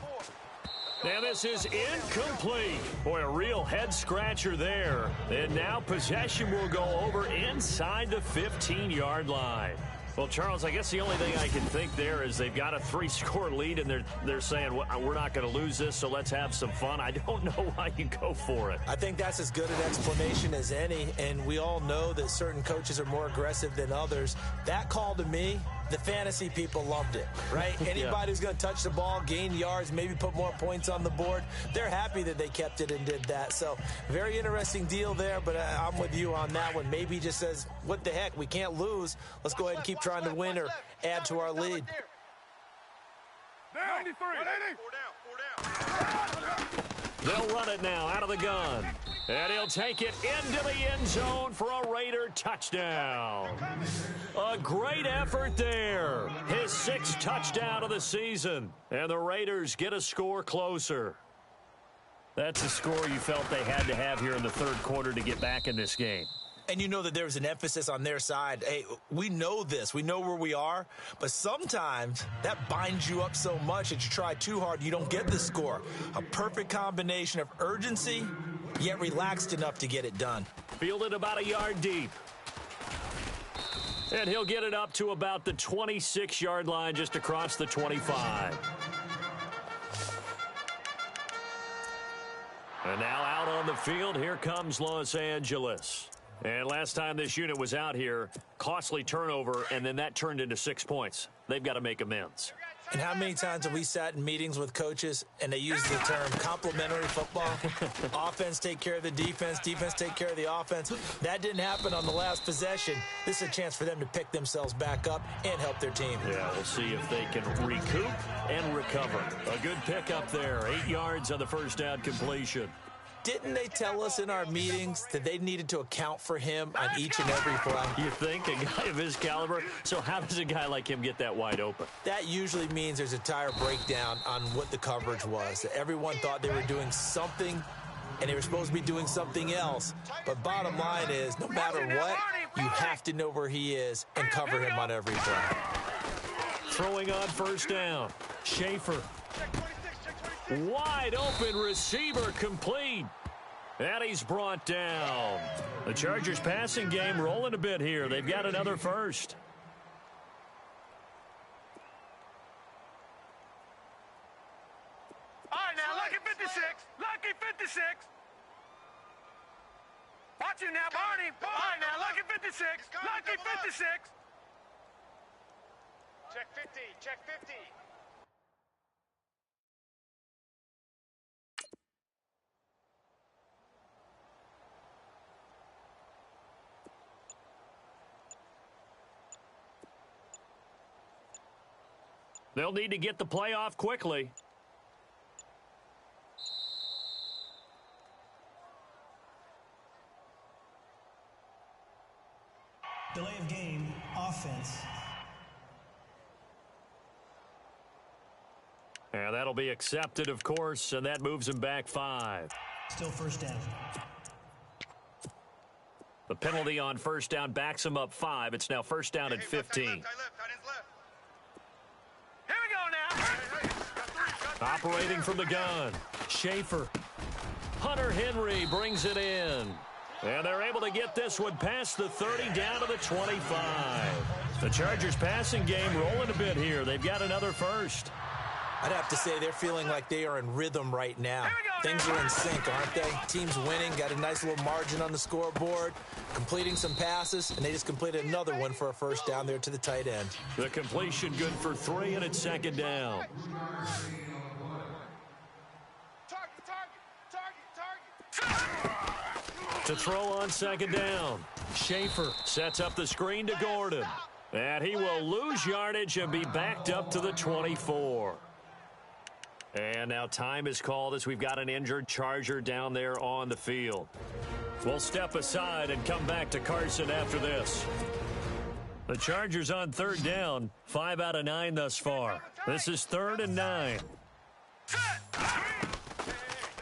And this is incomplete. Boy, a real head-scratcher there. And now possession will go over inside the 15-yard line. Well, Charles, I guess the only thing I can think there is they've got a 3-score lead, and they're saying, well, we're not going to lose this, so let's have some fun. I don't know why you go for it. I think that's as good an explanation as any, and we all know that certain coaches are more aggressive than others. That call to me, the fantasy people loved it, right? Anybody who's going to touch the ball, gain yards, maybe put more points on the board, they're happy that they kept it and did that. So very interesting deal there, but I'm with you on that one. Maybe he just says, what the heck, we can't lose. Let's go ahead and keep trying to win or add to our lead. 93. 4 down. They'll run it now out of the gun. And he'll take it into the end zone for a Raider touchdown. A great effort there. His 6th touchdown of the season. And the Raiders get a score closer. That's a score you felt they had to have here in the 3rd quarter to get back in this game. And you know that there's an emphasis on their side. Hey, we know this. We know where we are. But sometimes that binds you up so much that you try too hard, you don't get the score. A perfect combination of urgency, yet relaxed enough to get it done. Fielded about a yard deep. And he'll get it up to about the 26-yard line, just across the 25. And now out on the field, here comes Los Angeles. And last time this unit was out here, costly turnover, and then that turned into 6 points. They've got to make amends. And how many times have we sat in meetings with coaches and they use the term complementary football? Offense take care of the defense, defense take care of the offense. That didn't happen on the last possession. This is a chance for them to pick themselves back up and help their team. Yeah, we'll see if they can recoup and recover. A good pickup there, 8 yards on the first down completion. Didn't they tell us in our meetings that they needed to account for him on each and every play? You think, a guy of his caliber? So how does a guy like him get that wide open? That usually means there's a tire breakdown on what the coverage was. Everyone thought they were doing something, and they were supposed to be doing something else. But bottom line is, no matter what, you have to know where he is and cover him on every play. Throwing on first down. Schaefer. Wide open receiver complete. And he's brought down. The Chargers passing game rolling a bit here. They've got another first. All right, now, lucky 56. Lucky 56. Watch him now, Barney. All right, now, lucky 56. Lucky 56. Check 50. Check 50. They'll need to get the play off quickly. Delay of game, offense. And that'll be accepted, of course, and that moves him back 5. Still first down. The penalty on first down backs him up 5. It's now first down at 15. Operating from the gun, Schaefer. Hunter Henry brings it in. And they're able to get this one past the 30 down to the 25. The Chargers passing game rolling a bit here. They've got another first. I'd have to say they're feeling like they are in rhythm right now. Things are in sync, aren't they? Team's winning, got a nice little margin on the scoreboard, completing some passes, and they just completed another one for a first down there to the tight end. The completion good for 3, and it's second down. To throw on second down, Schaefer sets up the screen to Gordon. And he will lose yardage and be backed up to the 24. And now time is called as we've got an injured Charger down there on the field. We'll step aside and come back to Carson after this. The Chargers on third down, 5 out of 9 thus far. This is 3rd and 9.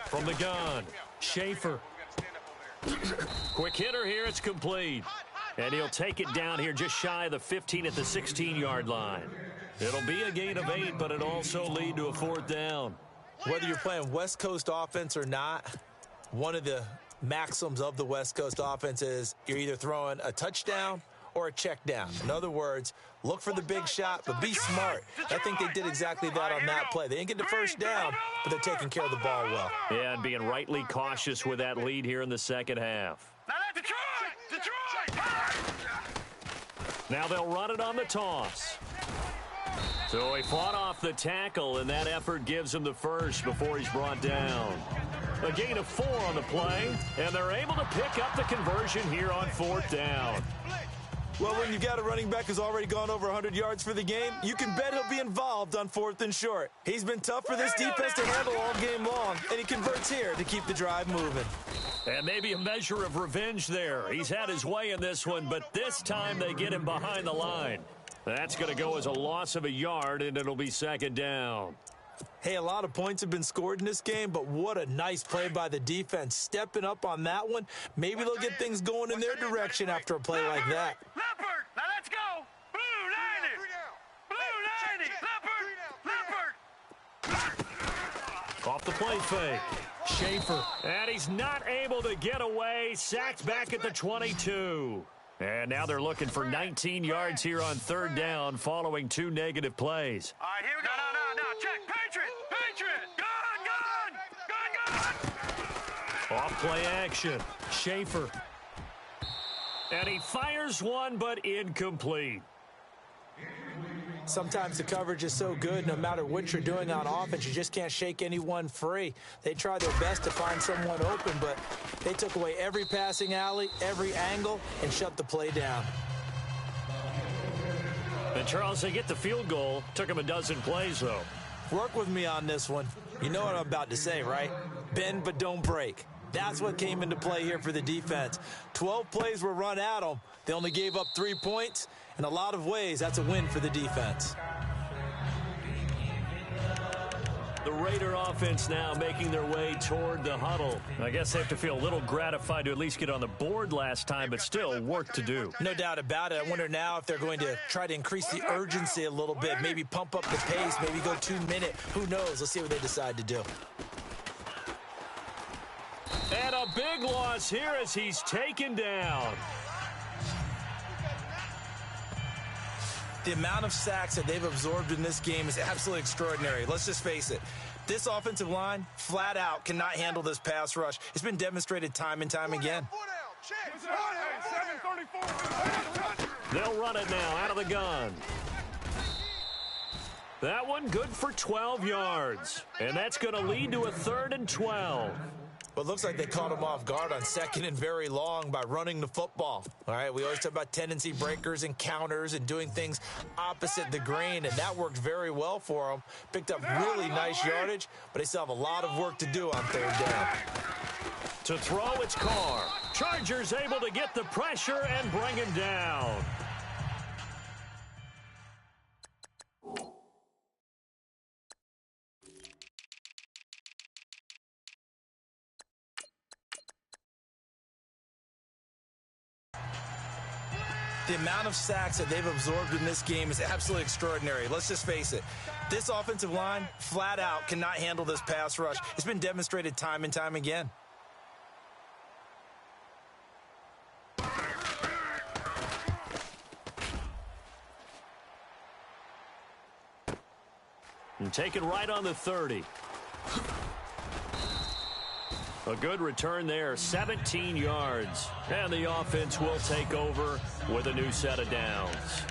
From the gun, Schaefer. Quick hitter here, it's complete. And he'll take it down here just shy of the 15 at the 16-yard line. It'll be a gain of 8, but it'll also lead to a 4th down. Whether you're playing West Coast offense or not, one of the maxims of the West Coast offense is you're either throwing a touchdown or a check down. In other words, look for the big shot, but be smart. I think they did exactly that on that play. They didn't get the first down, but they're taking care of the ball well. Yeah, and being rightly cautious with that lead here in the second half. Now that's Detroit! Now they'll run it on the toss. So he fought off the tackle, and that effort gives him the first before he's brought down. A gain of 4 on the play, and they're able to pick up the conversion here on 4th down. Well, when you've got a running back who's already gone over 100 yards for the game, you can bet he'll be involved on 4th and short. He's been tough for this defense to handle all game long, and he converts here to keep the drive moving. And maybe a measure of revenge there. He's had his way in this one, but this time they get him behind the line. That's going to go as a loss of a yard, and it'll be second down. Hey, a lot of points have been scored in this game, but what a nice play by the defense. Stepping up on that one, maybe they'll get things going in their direction after a play like that. Leopard, now let's go. Blue 90. Blue 90. Leopard. Off the play fake. Schaefer. And he's not able to get away. Sacked back at the 22. And now they're looking for 19 yards here on third down following 2 negative plays. All right, here we go. No. Check. Patriot. Gun. Off play action. Schaefer. And he fires one, but incomplete. Sometimes the coverage is so good, no matter what you're doing on offense, you just can't shake anyone free. They try their best to find someone open, but they took away every passing alley, every angle, and shut the play down. And Charles, they get the field goal. Took them a dozen plays, though. Work with me on this one. You know what I'm about to say, right? Bend but don't break. That's what came into play here for the defense. 12 plays were run at them. They only gave up 3 points. In a lot of ways, that's a win for the defense. The Raider offense now making their way toward the huddle. I guess they have to feel a little gratified to at least get on the board last time, but still work to do. No doubt about it. I wonder now if they're going to try to increase the urgency a little bit, maybe pump up the pace, maybe go 2-minute. Who knows? Let's see what they decide to do. And a big loss here as he's taken down. The amount of sacks that they've absorbed in this game is absolutely extraordinary. Let's just face it. This offensive line, flat out, cannot handle this pass rush. It's been demonstrated time and time again. They'll run it now out of the gun. That one good for 12 yards. And that's going to lead to a 3rd and 12. But it looks like they caught him off guard on 2nd and very long by running the football. All right, we always talk about tendency breakers and counters and doing things opposite the grain, and that worked very well for them. Picked up really nice yardage, but they still have a lot of work to do on 3rd down. To throw, it's Carr. Chargers able to get the pressure and bring him down. The amount of sacks that they've absorbed in this game is absolutely extraordinary. Let's just face it. This offensive line, flat out, cannot handle this pass rush. It's been demonstrated time and time again. And taken right on the 30. A good return there, 17 yards. And the offense will take over with a new set of downs.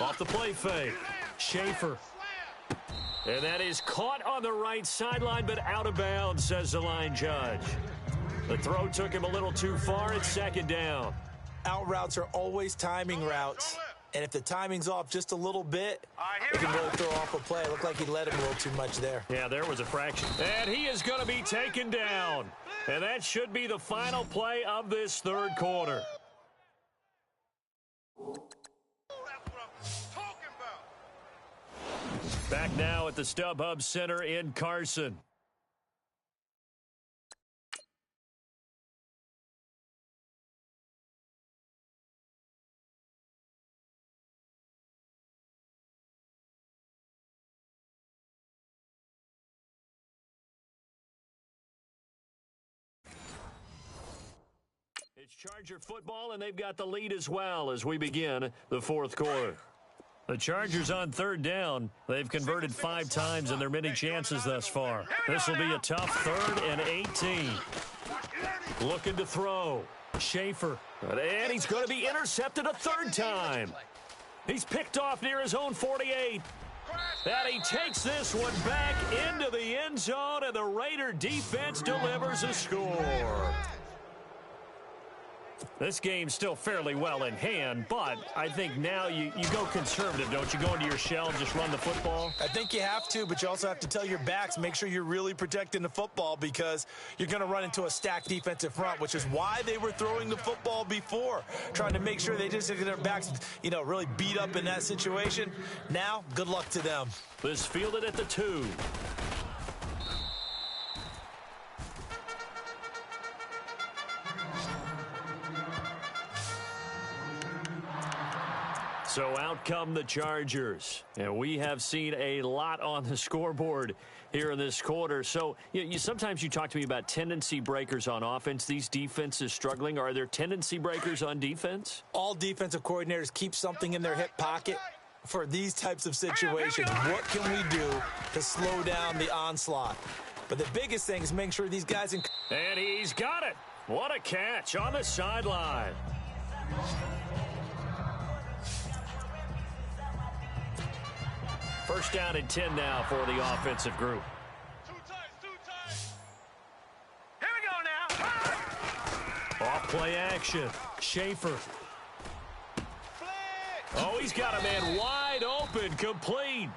Off the play fake. Schaefer. And that is caught on the right sideline, but out of bounds, says the line judge. The throw took him a little too far. It's 2nd down. Out routes are always timing routes. And if the timing's off just a little bit, it can really throw off a play. It looked like he let him a little too much there. Yeah, there was a fraction. And he is going to be taken down. And that should be the final play of this 3rd quarter. Back now at the StubHub Center in Carson. It's Charger football, and they've got the lead as well as we begin the 4th quarter. The Chargers on 3rd down. They've converted 5 times in their many chances thus far. This will be a tough 3rd and 18. Looking to throw. Schaefer. And he's going to be intercepted a third time. He's picked off near his own 48. And he takes this one back into the end zone, and the Raider defense delivers a score. This game's still fairly well in hand, but I think now you go conservative, don't you? Go into your shell and just run the football? I think you have to, but you also have to tell your backs, make sure you're really protecting the football because you're going to run into a stacked defensive front, which is why they were throwing the football before, trying to make sure they just get their backs, really beat up in that situation. Now, good luck to them. This fielded at the 2. So out come the Chargers, and we have seen a lot on the scoreboard here in this quarter. So sometimes you talk to me about tendency breakers on offense. These defenses struggling. Are there tendency breakers on defense? All defensive coordinators keep something in their hip pocket for these types of situations. What can we do to slow down the onslaught? But the biggest thing is making sure these guys... And he's got it. What a catch on the sideline. First down and 10 now for the offensive group. Two times. Here we go now. Off play action. Schaefer. Oh, he's got a man wide open, complete.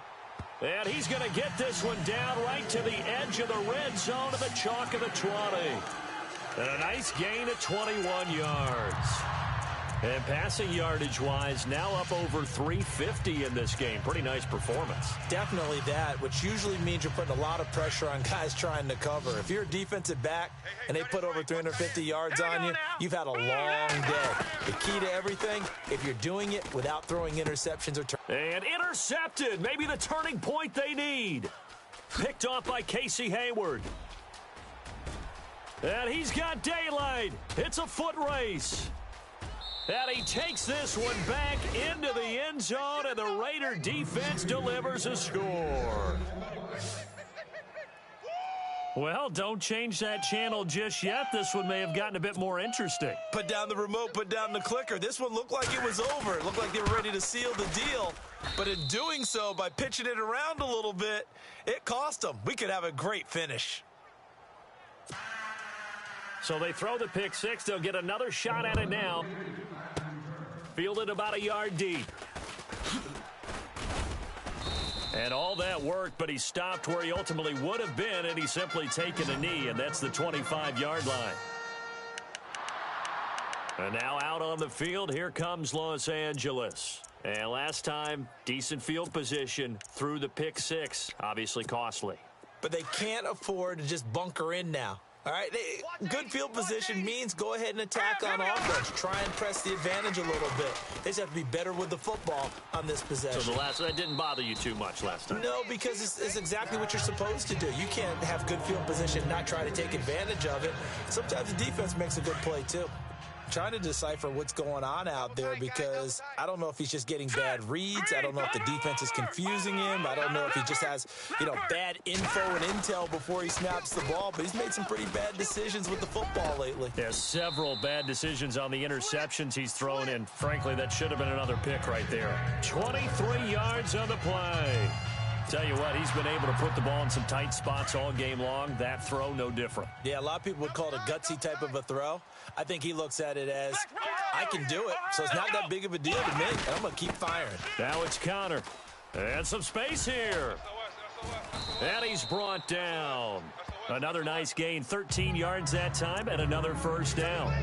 And he's going to get this one down right to the edge of the red zone to the chalk of the 20. And a nice gain of 21 yards. And passing yardage-wise, now up over 350 in this game. Pretty nice performance. Definitely that, which usually means you're putting a lot of pressure on guys trying to cover. If you're a defensive back and they put over 350 yards on you, you've had a long day. The key to everything, if you're doing it without throwing interceptions or and intercepted. Maybe the turning point they need. Picked off by Casey Hayward. And he's got daylight. It's a foot race. And he takes this one back into the end zone, and the Raider defense delivers a score. Well, don't change that channel just yet. This one may have gotten a bit more interesting. Put down the remote, put down the clicker. This one looked like it was over. It looked like they were ready to seal the deal. But in doing so, by pitching it around a little bit, it cost them. We could have a great finish. So they throw the pick six. They'll get another shot at it now. Fielded about a yard deep. And all that worked, but he stopped where he ultimately would have been, and he's simply taken a knee, and that's the 25-yard line. And now out on the field, here comes Los Angeles. And last time, decent field position through the pick six, obviously costly. But they can't afford to just bunker in now. All right, good field position means go ahead and attack on offense. Try and press the advantage a little bit. They just have to be better with the football on this possession. So that didn't bother you too much last time? No, because it's exactly what you're supposed to do. You can't have good field position and not try to take advantage of it. Sometimes the defense makes a good play, too. Trying to decipher what's going on out there because I don't know if he's just getting bad reads. I don't know if the defense is confusing him. I don't know if he just has, bad info and intel before he snaps the ball. But he's made some pretty bad decisions with the football lately. There's several bad decisions on the interceptions he's thrown in. Frankly, that should have been another pick right there. 23 yards on the play. Tell you what, he's been able to put the ball in some tight spots all game long. That throw, no different. Yeah, a lot of people would call it a gutsy type of a throw. I think he looks at it as, I can do it, so it's not that big of a deal to me, and I'm going to keep firing. Now it's Connor. And some space here. And he's brought down. Another nice gain, 13 yards that time, and another first down.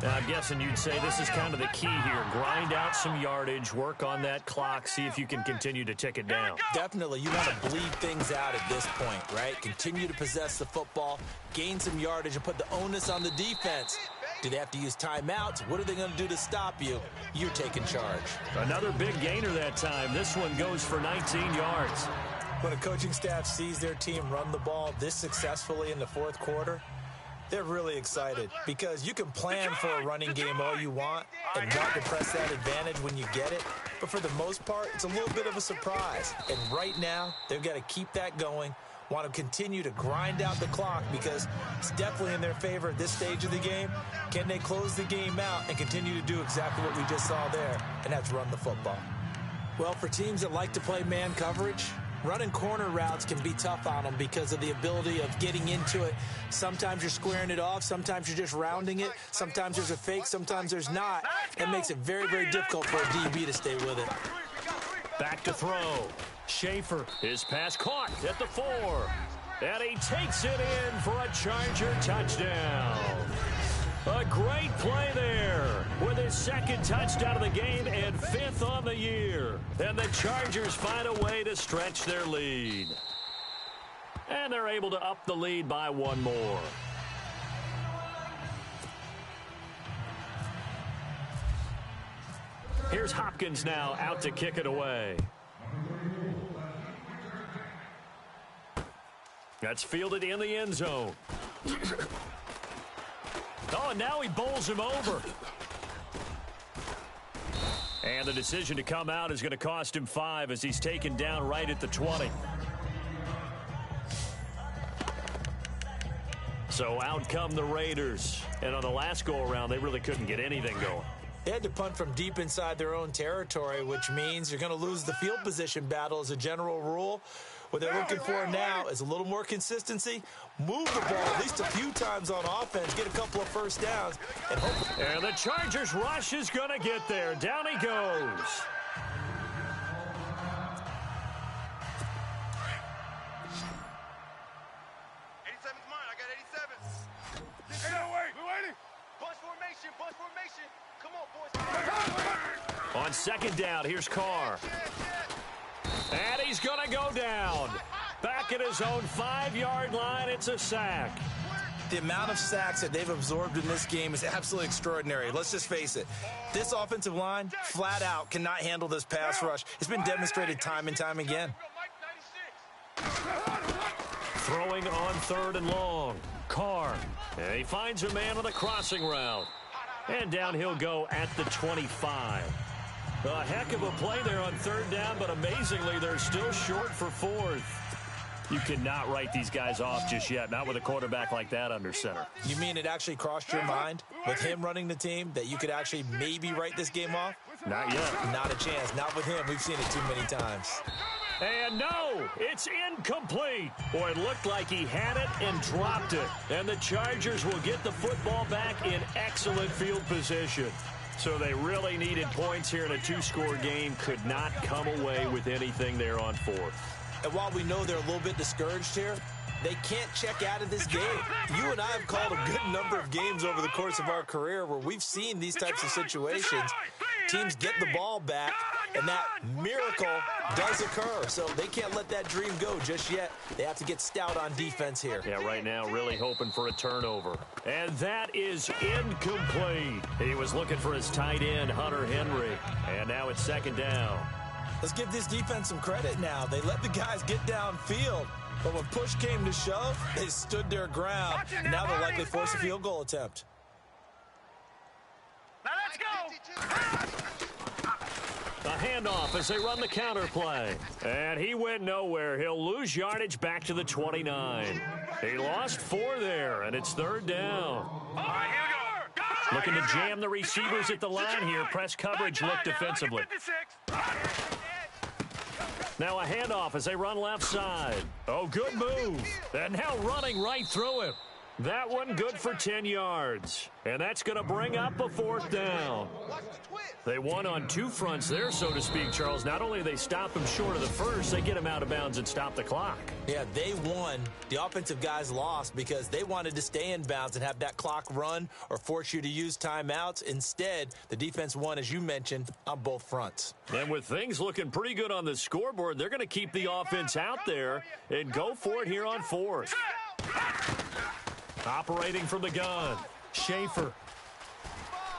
Now, I'm guessing you'd say this is kind of the key here. Grind out some yardage, work on that clock, see if you can continue to tick it down. Definitely. You want to bleed things out at this point, right? Continue to possess the football, gain some yardage, and put the onus on the defense. Do they have to use timeouts? What are they going to do to stop you? You're taking charge. Another big gainer that time. This one goes for 19 yards. When a coaching staff sees their team run the ball this successfully in the fourth quarter, they're really excited because you can plan for a running game all you want and want to press that advantage when you get it. But for the most part, it's a little bit of a surprise. And right now, they've got to keep that going want to continue to grind out the clock because it's definitely in their favor at this stage of the game. Can they close the game out and continue to do exactly what we just saw there, and that's run the football? Well, for teams that like to play man coverage, running corner routes can be tough on them because of the ability of getting into it. Sometimes you're squaring it off. Sometimes you're just rounding it. Sometimes there's a fake. Sometimes there's not. It makes it very, very difficult for a DB to stay with it. Back to throw. Schaefer, his pass caught at the 4. And he takes it in for a Charger touchdown. A great play there with his second touchdown of the game and 5th on the year. And the Chargers find a way to stretch their lead. And they're able to up the lead by 1 more. Here's Hopkins now out to kick it away. That's fielded in the end zone. Oh, and now he bowls him over. And the decision to come out is going to cost him 5 as he's taken down right at the 20. So out come the Raiders. And on the last go-around, they really couldn't get anything going. They had to punt from deep inside their own territory, which means you're going to lose the field position battle as a general rule. What they're looking for now is a little more consistency, move the ball at least a few times on offense, get a couple of first downs, and hope. And the Chargers rush is going to get there. Down he goes. On second down, here's Carr. And he's going to go down. Back at his own 5-yard line, it's a sack. The amount of sacks that they've absorbed in this game is absolutely extraordinary. Let's just face it. This offensive line, flat out, cannot handle this pass rush. It's been demonstrated time and time again. Throwing on 3rd and long. Carr. And he finds a man on the crossing route. And down he'll go at the 25. A heck of a play there on 3rd down, but amazingly, they're still short for 4th. You cannot write these guys off just yet, not with a quarterback like that under center. You mean it actually crossed your mind with him running the team that you could actually maybe write this game off? Not yet. Not a chance. Not with him. We've seen it too many times. And no, it's incomplete. Boy, it looked like he had it and dropped it. And the Chargers will get the football back in excellent field position. So they really needed points here in a 2-score game. Could not come away with anything there on 4th. And while we know they're a little bit discouraged here, they can't check out of this game. You and I have called a good number of games over the course of our career where we've seen these types of situations. Teams get the ball back, and that miracle does occur. So they can't let that dream go just yet. They have to get stout on defense here. Yeah, right now really hoping for a turnover. And that is incomplete. He was looking for his tight end, Hunter Henry. And now it's 2nd down. Let's give this defense some credit now. They let the guys get downfield. But when push came to shove, they stood their ground. Now they'll likely force a field goal attempt. Now let's go. A handoff as they run the counter play. And he went nowhere. He'll lose yardage back to the 29. He lost 4 there, and it's 3rd down. All right, here we go. Looking to jam the receivers at the line here. Press coverage look defensively. Now a handoff as they run left side. Oh, good move. And now running right through him. That one good for 10 yards. And that's going to bring up a 4th down. They won on 2 fronts there, so to speak, Charles. Not only do they stop him short of the first, they get him out of bounds and stop the clock. Yeah, they won. The offensive guys lost because they wanted to stay in bounds and have that clock run or force you to use timeouts. Instead, the defense won, as you mentioned, on both fronts. And with things looking pretty good on the scoreboard, they're going to keep the offense out there and go for it here on 4th. Operating from the gun, Schaefer.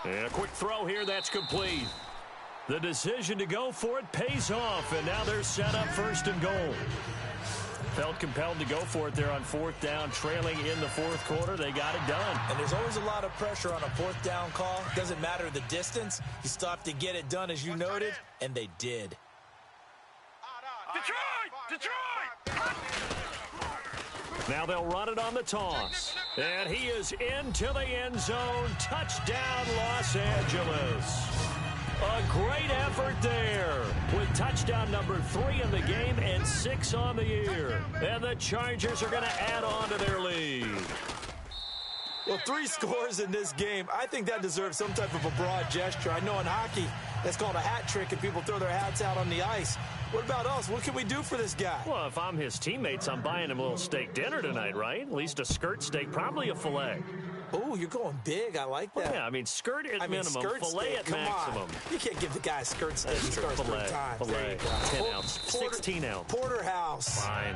And a quick throw here, that's complete. The decision to go for it pays off, and now they're set up 1st and goal. Felt compelled to go for it there on 4th down, trailing in the 4th quarter. They got it done. And there's always a lot of pressure on a 4th down call. Doesn't matter the distance. You still have to get it done, as you noted, and they did. Detroit! Now they'll run it on the toss. And he is into the end zone. Touchdown, Los Angeles. A great effort there with touchdown number 3 in the game and 6 on the year. And the Chargers are going to add on to their lead. Well, 3 scores in this game. I think that deserves some type of a broad gesture. I know in hockey, that's called a hat trick and people throw their hats out on the ice. What about us? What can we do for this guy? Well, if I'm his teammates, I'm buying him a little steak dinner tonight, right? At least a skirt steak, probably a filet. Oh, you're going big. I like that. Well, yeah, I mean, skirt at minimum, filet at maximum. You can't give the guy a skirt steak. He scores 3 times. Filet, 10 ounce, 16 ounce. Porterhouse. Fine.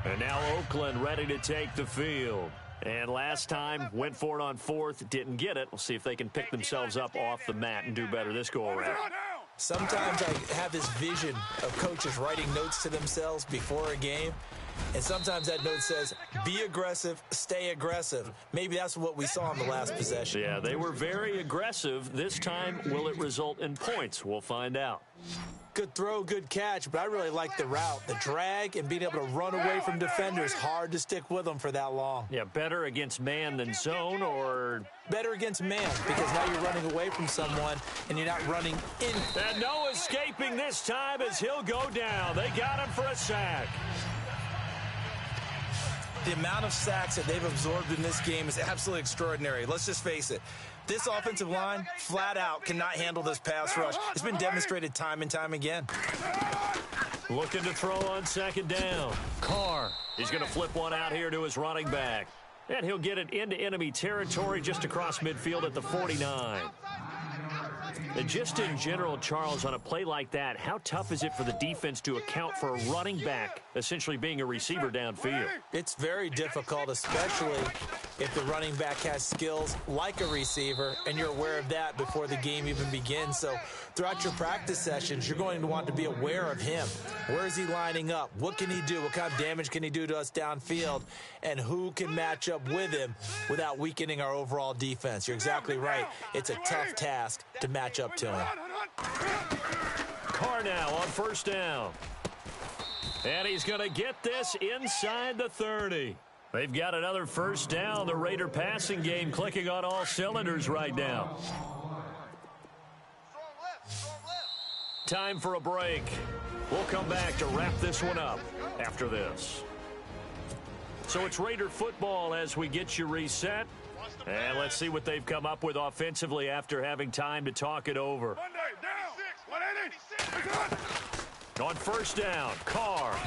And now Oakland ready to take the field. And last time, went for it on 4th, didn't get it. We'll see if they can pick themselves up off the mat and do better this go-around. Sometimes I have this vision of coaches writing notes to themselves before a game. And sometimes that note says, be aggressive, stay aggressive. Maybe that's what we saw in the last possession. Yeah, they were very aggressive. This time, will it result in points? We'll find out. Good throw, good catch, but I really like the route. The drag and being able to run away from defenders, hard to stick with them for that long. Yeah, better against man than zone, or better against man, because now you're running away from someone and you're not running in. And no escaping this time as he'll go down. They got him for a sack. The amount of sacks that they've absorbed in this game is absolutely extraordinary. Let's just face it. This offensive line, flat out, cannot handle this pass rush. It's been demonstrated time and time again. Looking to throw on 2nd down. Carr. He's going to flip one out here to his running back. And he'll get it into enemy territory just across midfield at the 49. And just in general, Charles, on a play like that, how tough is it for the defense to account for a running back essentially being a receiver downfield? It's very difficult, especially if the running back has skills like a receiver, and you're aware of that before the game even begins. So throughout your practice sessions, you're going to want to be aware of him. Where is he lining up? What can he do? What kind of damage can he do to us downfield? And who can match up with him without weakening our overall defense? You're exactly right. It's a tough task to match up to him. Carr now on 1st down. And he's going to get this inside the 30. They've got another 1st down. The Raider passing game clicking on all cylinders right now. Time for a break. We'll come back to wrap this one up after this. So it's Raider football as we get you reset. And let's see what they've come up with offensively after having time to talk it over. On 1st down, Carr.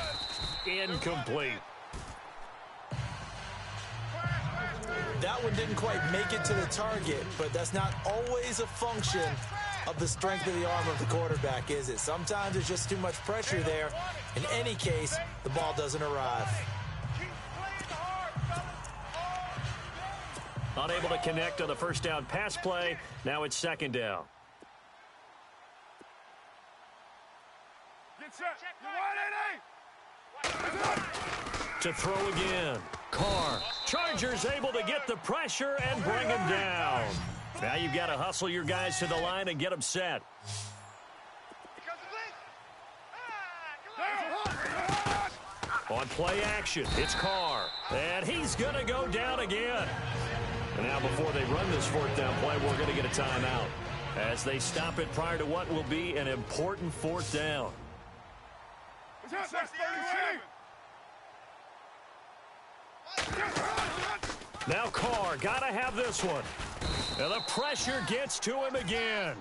Incomplete. That one didn't quite make it to the target, but that's not always a function of the strength of the arm of the quarterback, is it? Sometimes there's just too much pressure there. In any case, the ball doesn't arrive. Unable to connect on the 1st down pass play. Now it's 2nd down. To throw again. Carr. Chargers able to get the pressure and bring him down. Now you've got to hustle your guys to the line and get them set. On play action, it's Carr. And he's going to go down again. And now before they run this 4th down play, we're going to get a timeout as they stop it prior to what will be an important 4th down. Now Carr, got to have this one. And the pressure gets to him again.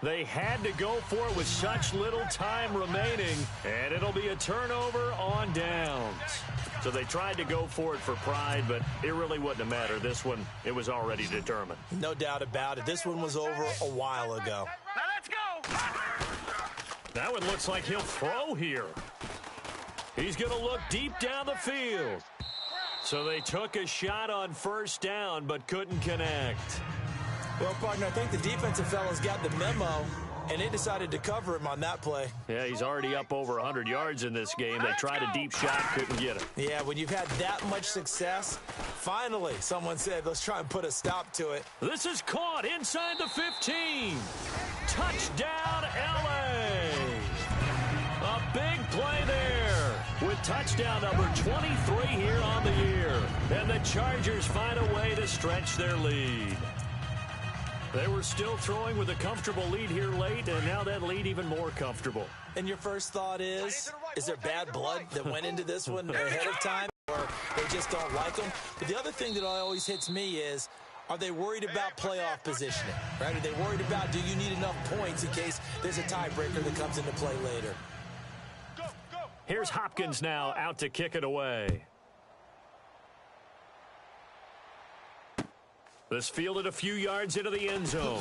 They had to go for it with such little time remaining, and it'll be a turnover on downs. So they tried to go for it for pride, but it really wouldn't have mattered. This one, it was already determined. No doubt about it. This one was over a while ago. Now let's go. That one looks like he'll throw here. He's going to look deep down the field. So they took a shot on 1st down, but couldn't connect. Well, partner, I think the defensive fellas got the memo, and they decided to cover him on that play. Yeah, he's already up over 100 yards in this game. They tried a deep shot, couldn't get it. Yeah, when you've had that much success, finally someone said, let's try and put a stop to it. This is caught inside the 15. Touchdown, L.A. touchdown number 23 here on the year. And the Chargers find a way to stretch their lead. They were still throwing with a comfortable lead here late, and now that lead even more comfortable. And your first thought is there bad blood that went into this one ahead of time, or they just don't like them? But the other thing that always hits me is, are they worried about playoff positioning, right? Are they worried about, do you need enough points in case there's a tiebreaker that comes into play later? Here's Hopkins now out to kick it away. This fielded a few yards into the end zone.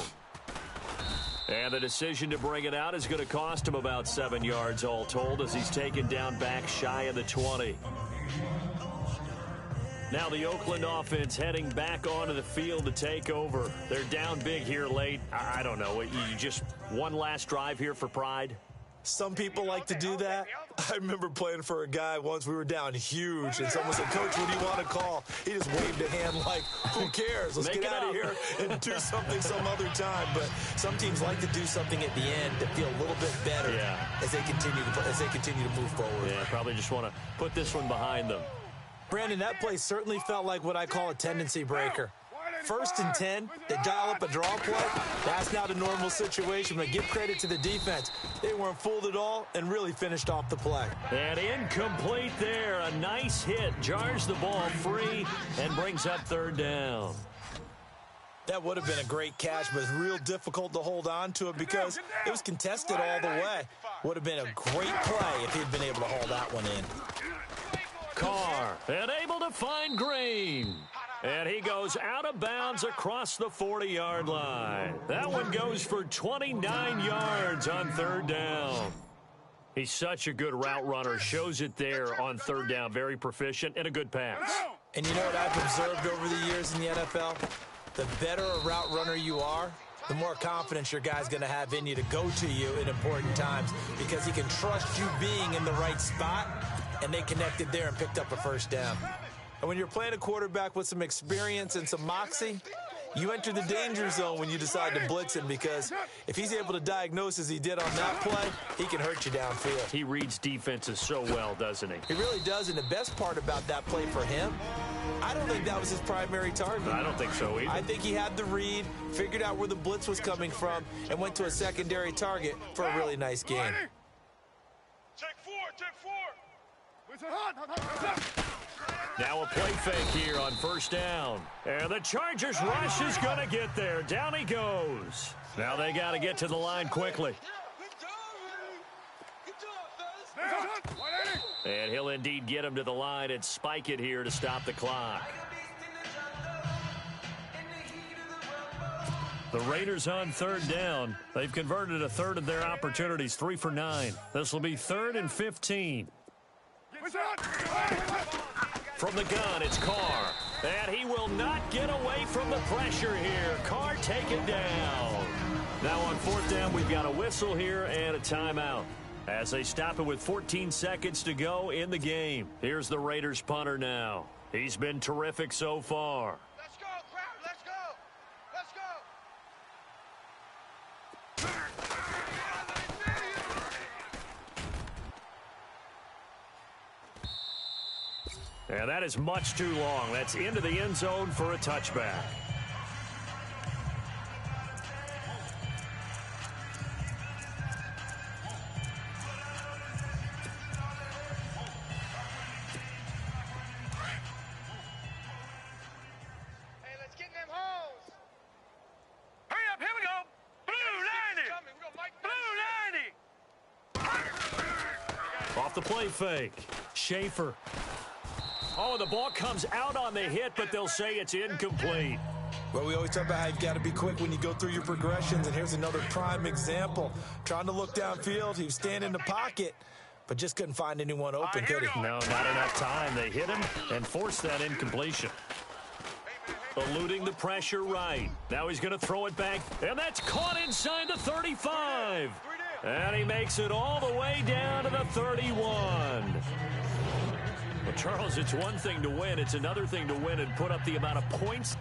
And the decision to bring it out is going to cost him about 7 yards all told as he's taken down back shy of the 20. Now the Oakland offense heading back onto the field to take over. They're down big here late. I don't know. You just one last drive here for pride? Some people like to do that. I remember playing for a guy once. We were down huge, and someone said, "Coach, what do you want to call?" He just waved a hand like, who cares? Let's get out of here and do something some other time. But some teams like to do something at the end to feel a little bit better as they continue to move forward. Yeah, probably just want to put this one behind them. Brandon, that play certainly felt like what I call a tendency breaker. 1st and 10, they dial up a draw play. That's not a normal situation, but give credit to the defense. They weren't fooled at all and really finished off the play. And incomplete there. A nice hit. Jars the ball free and brings up 3rd down. That would have been a great catch, but it's real difficult to hold on to it because it was contested all the way. Would have been a great play if he'd been able to hold that one in. Carr, and able to find Green. And he goes out of bounds across the 40-yard line. That one goes for 29 yards on 3rd down. He's such a good route runner. Shows it there on 3rd down. Very proficient and a good pass. And you know what I've observed over the years in the NFL? The better a route runner you are, the more confidence your guy's going to have in you to go to you in important times because he can trust you being in the right spot, and they connected there and picked up a 1st down. And when you're playing a quarterback with some experience and some moxie, you enter the danger zone when you decide to blitz him because if he's able to diagnose as he did on that play, he can hurt you downfield. He reads defenses so well, doesn't he? He really does, and the best part about that play for him, I don't think that was his primary target. I don't think so either. I think he had the read, figured out where the blitz was coming from, and went to a secondary target for a really nice game. Take 4, take 4. Now a play fake here on 1st down. And the Chargers rush is going to get there. Down he goes. Now they got to get to the line quickly. And he'll indeed get him to the line and spike it here to stop the clock. The Raiders on 3rd down. They've converted a third of their opportunities, 3 for 9. This will be 3rd and 15. From the gun, it's Carr. And he will not get away from the pressure here. Carr taken down. Now on 4th down, we've got a whistle here and a timeout as they stop it with 14 seconds to go in the game. Here's the Raiders punter now. He's been terrific so far. Let's go, crowd. Let's go. Let's go. And that is much too long. That's into the end zone for a touchback. Hey, let's get in them holes. Hurry up, here we go. Blue 90. Blue 90. Off the play fake. Schaefer. Oh, the ball comes out on the hit, but they'll say it's incomplete. Well, we always talk about how you've got to be quick when you go through your progressions, and here's another prime example. Trying to look downfield, he was standing in the pocket, but just couldn't find anyone open, could he? No, not enough time. They hit him and forced that incompletion. Eluding the pressure right. Now he's going to throw it back, and that's caught inside the 35. And he makes it all the way down to the 31. Well, Charles, it's one thing to win. It's another thing to win and put up the amount of points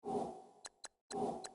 you.